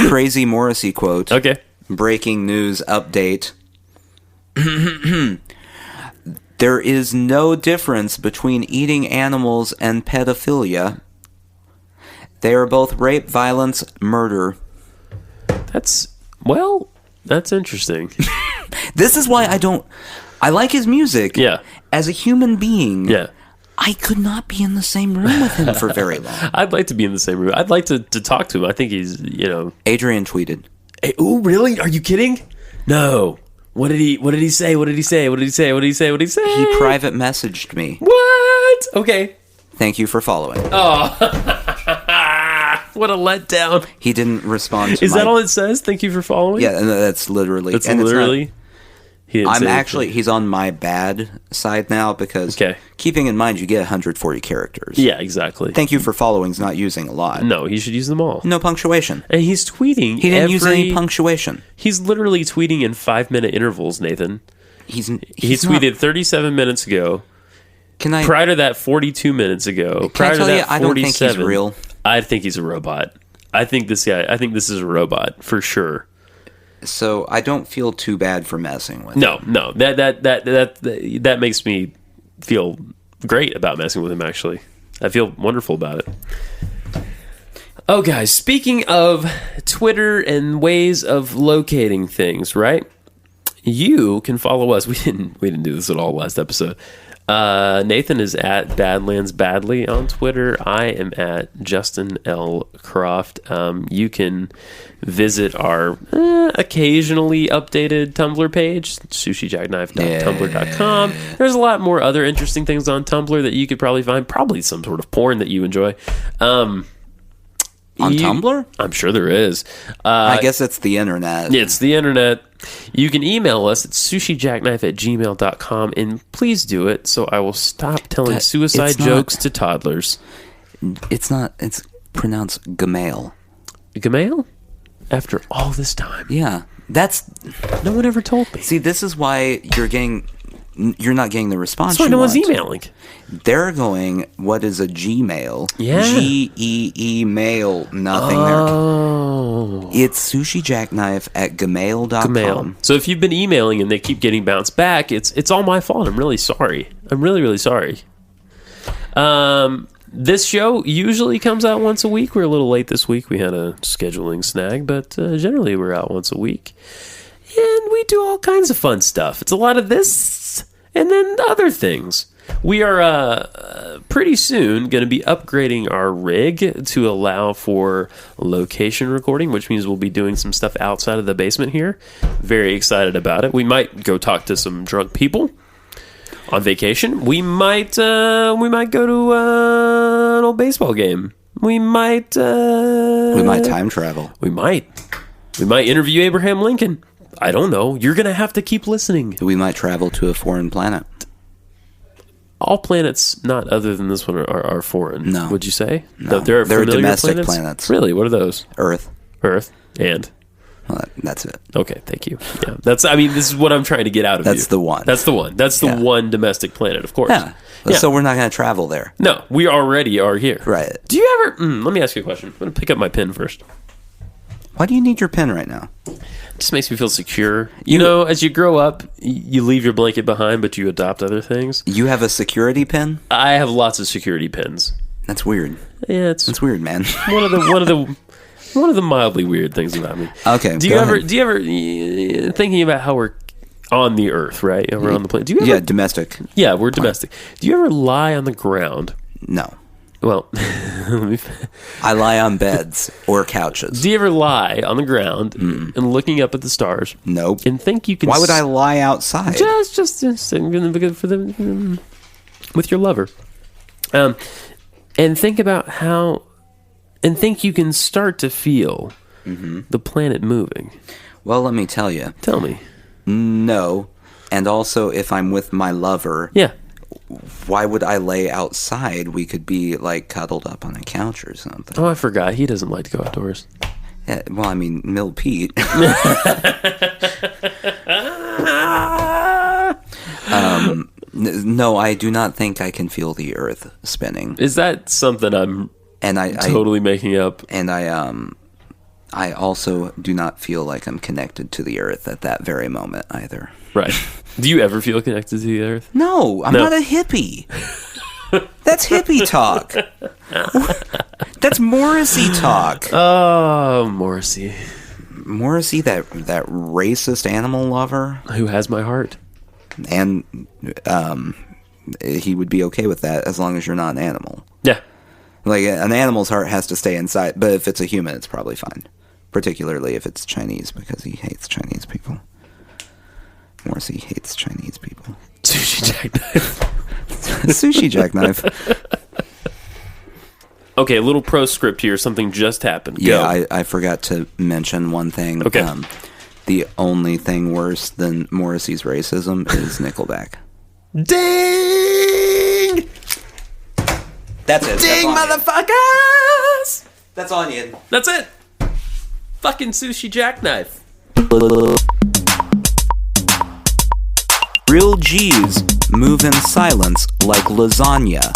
Crazy Morrissey quote.
Okay.
Breaking news update. There is no difference between eating animals and pedophilia. They are both rape, violence, murder.
That's interesting.
This is why I like his music.
Yeah.
As a human being.
Yeah.
I could not be in the same room with him for very long.
I'd like to be in the same room. I'd like to talk to him. I think he's,
Adrian tweeted.
Hey, oh, really? Are you kidding? No. What did he say? What did he say? What did he say? What did he say? What did he say?
He private messaged me.
What? Okay.
Thank you for following.
Oh. What a letdown.
He didn't respond to
Is that all it says? Thank you for following?
Yeah, and that's literally...
That's literally...
He's on my bad side now because keeping in mind you get 140 characters.
Yeah, exactly.
Thank you for following's not using a lot.
No, he should use them all.
No punctuation.
And he's tweeting.
He didn't use any punctuation.
He's literally tweeting in 5-minute intervals, Nathan. He tweeted 37 minutes ago. Prior to that, 42 minutes ago. Prior to that, 47.
I don't think he's real.
I think he's a robot. I think this is a robot for sure.
So I don't feel too bad for messing with
him. No. That makes me feel great about messing with him, actually. I feel wonderful about it. Oh, guys, speaking of Twitter and ways of locating things, right? You can follow us. We didn't do this at all last episode. Nathan is at Badlands Badly on Twitter. I am at Justin L. Croft. You can visit our occasionally updated Tumblr page, sushijackknife.tumblr.com. There's a lot more other interesting things on Tumblr that you could probably find. Probably some sort of porn that you enjoy.
On Tumblr?
I'm sure there is.
I guess it's the internet.
It's the internet. You can email us at sushijackknife@gmail.com, and please do it so I will stop telling suicide jokes to toddlers.
It's pronounced Gmail.
Gmail? After all this time.
Yeah.
No one ever told me.
See, this is why you're not getting the response.
That's why no one's emailing.
They're going, what is a Gmail?
Yeah.
G-E-E-mail, nothing there. It's sushijackknife@gmail.com.
Gmail. So if you've been emailing and they keep getting bounced back, it's all my fault. I'm really sorry. I'm really, really sorry. This show usually comes out once a week. We're a little late this week. We had a scheduling snag, but generally we're out once a week. And we do all kinds of fun stuff. It's a lot of this and then other things. We are pretty soon going to be upgrading our rig to allow for location recording, which means we'll be doing some stuff outside of the basement here. Very excited about it. We might go talk to some drunk people on vacation. We might go to an old baseball game. We might
time travel.
We might interview Abraham Lincoln. I don't know. You're going to have to keep listening.
We might travel to a foreign planet.
All planets not other than this one are foreign.
No.
Would you say?
No.
There are
They're domestic
planets? Really? What are those?
Earth.
And?
Well, that's it.
Okay, thank you. Yeah, this is what I'm trying to get out of you.
That's the one.
That's the one domestic planet, of course.
Yeah. So we're not going to travel there.
No, we already are here.
Right.
Do you ever... let me ask you a question. I'm going to pick up my pen first.
Why do you need your pen right now?
It just makes me feel secure. You know, as you grow up, you leave your blanket behind, but you adopt other things.
You have a security pin?
I have lots of security pins.
That's weird.
Yeah,
it's weird, man.
One of the mildly weird things about me.
Okay.
Do you ever thinking about how we're on the Earth, right? We're on the planet. Do you ever,
domestic.
Yeah, we're domestic. Do you ever lie on the ground?
No.
Well,
I lie on beds or couches.
Do you ever lie on the ground and looking up at the stars?
Nope.
And think you can...
Why would I lie outside?
Just with your lover. And think about how... And think you can start to feel the planet moving.
Well, let me tell you.
Tell me.
No. And also, if I'm with my lover...
Yeah.
Why would I lay outside? We could be like cuddled up on a couch or something.
Oh, I forgot. He doesn't like to go outdoors.
Yeah, well, I mean, Mill Pete. No, I do not think I can feel the earth spinning.
Is that something I'm totally making up?
And I also do not feel like I'm connected to the earth at that very moment either.
Right. Do you ever feel connected to the earth?
No, I'm not a hippie. That's hippie talk. That's Morrissey talk.
Oh, Morrissey.
Morrissey, that racist animal lover.
Who has my heart.
And he would be okay with that as long as you're not an animal.
Yeah.
Like, an animal's heart has to stay inside, but if it's a human, it's probably fine. Particularly if it's Chinese, because he hates Chinese people. Morrissey hates Chinese people.
Sushi jackknife.
Sushi jackknife.
Okay, a little proscript here. Something just happened.
Yeah, I forgot to mention one thing.
Okay.
The only thing worse than Morrissey's racism is Nickelback.
Ding!
That's it.
Ding, motherfuckers!
That's all I need.
That's it. Fucking sushi jackknife.
Real G's move in silence like lasagna.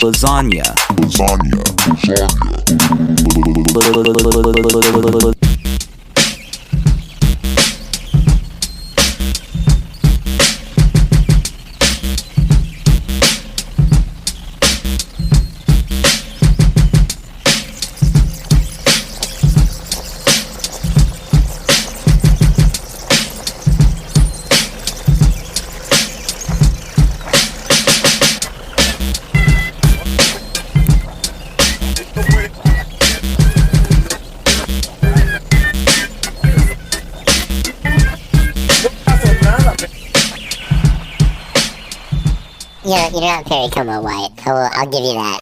Lasagna.
You're not very Como White. I'll give you that.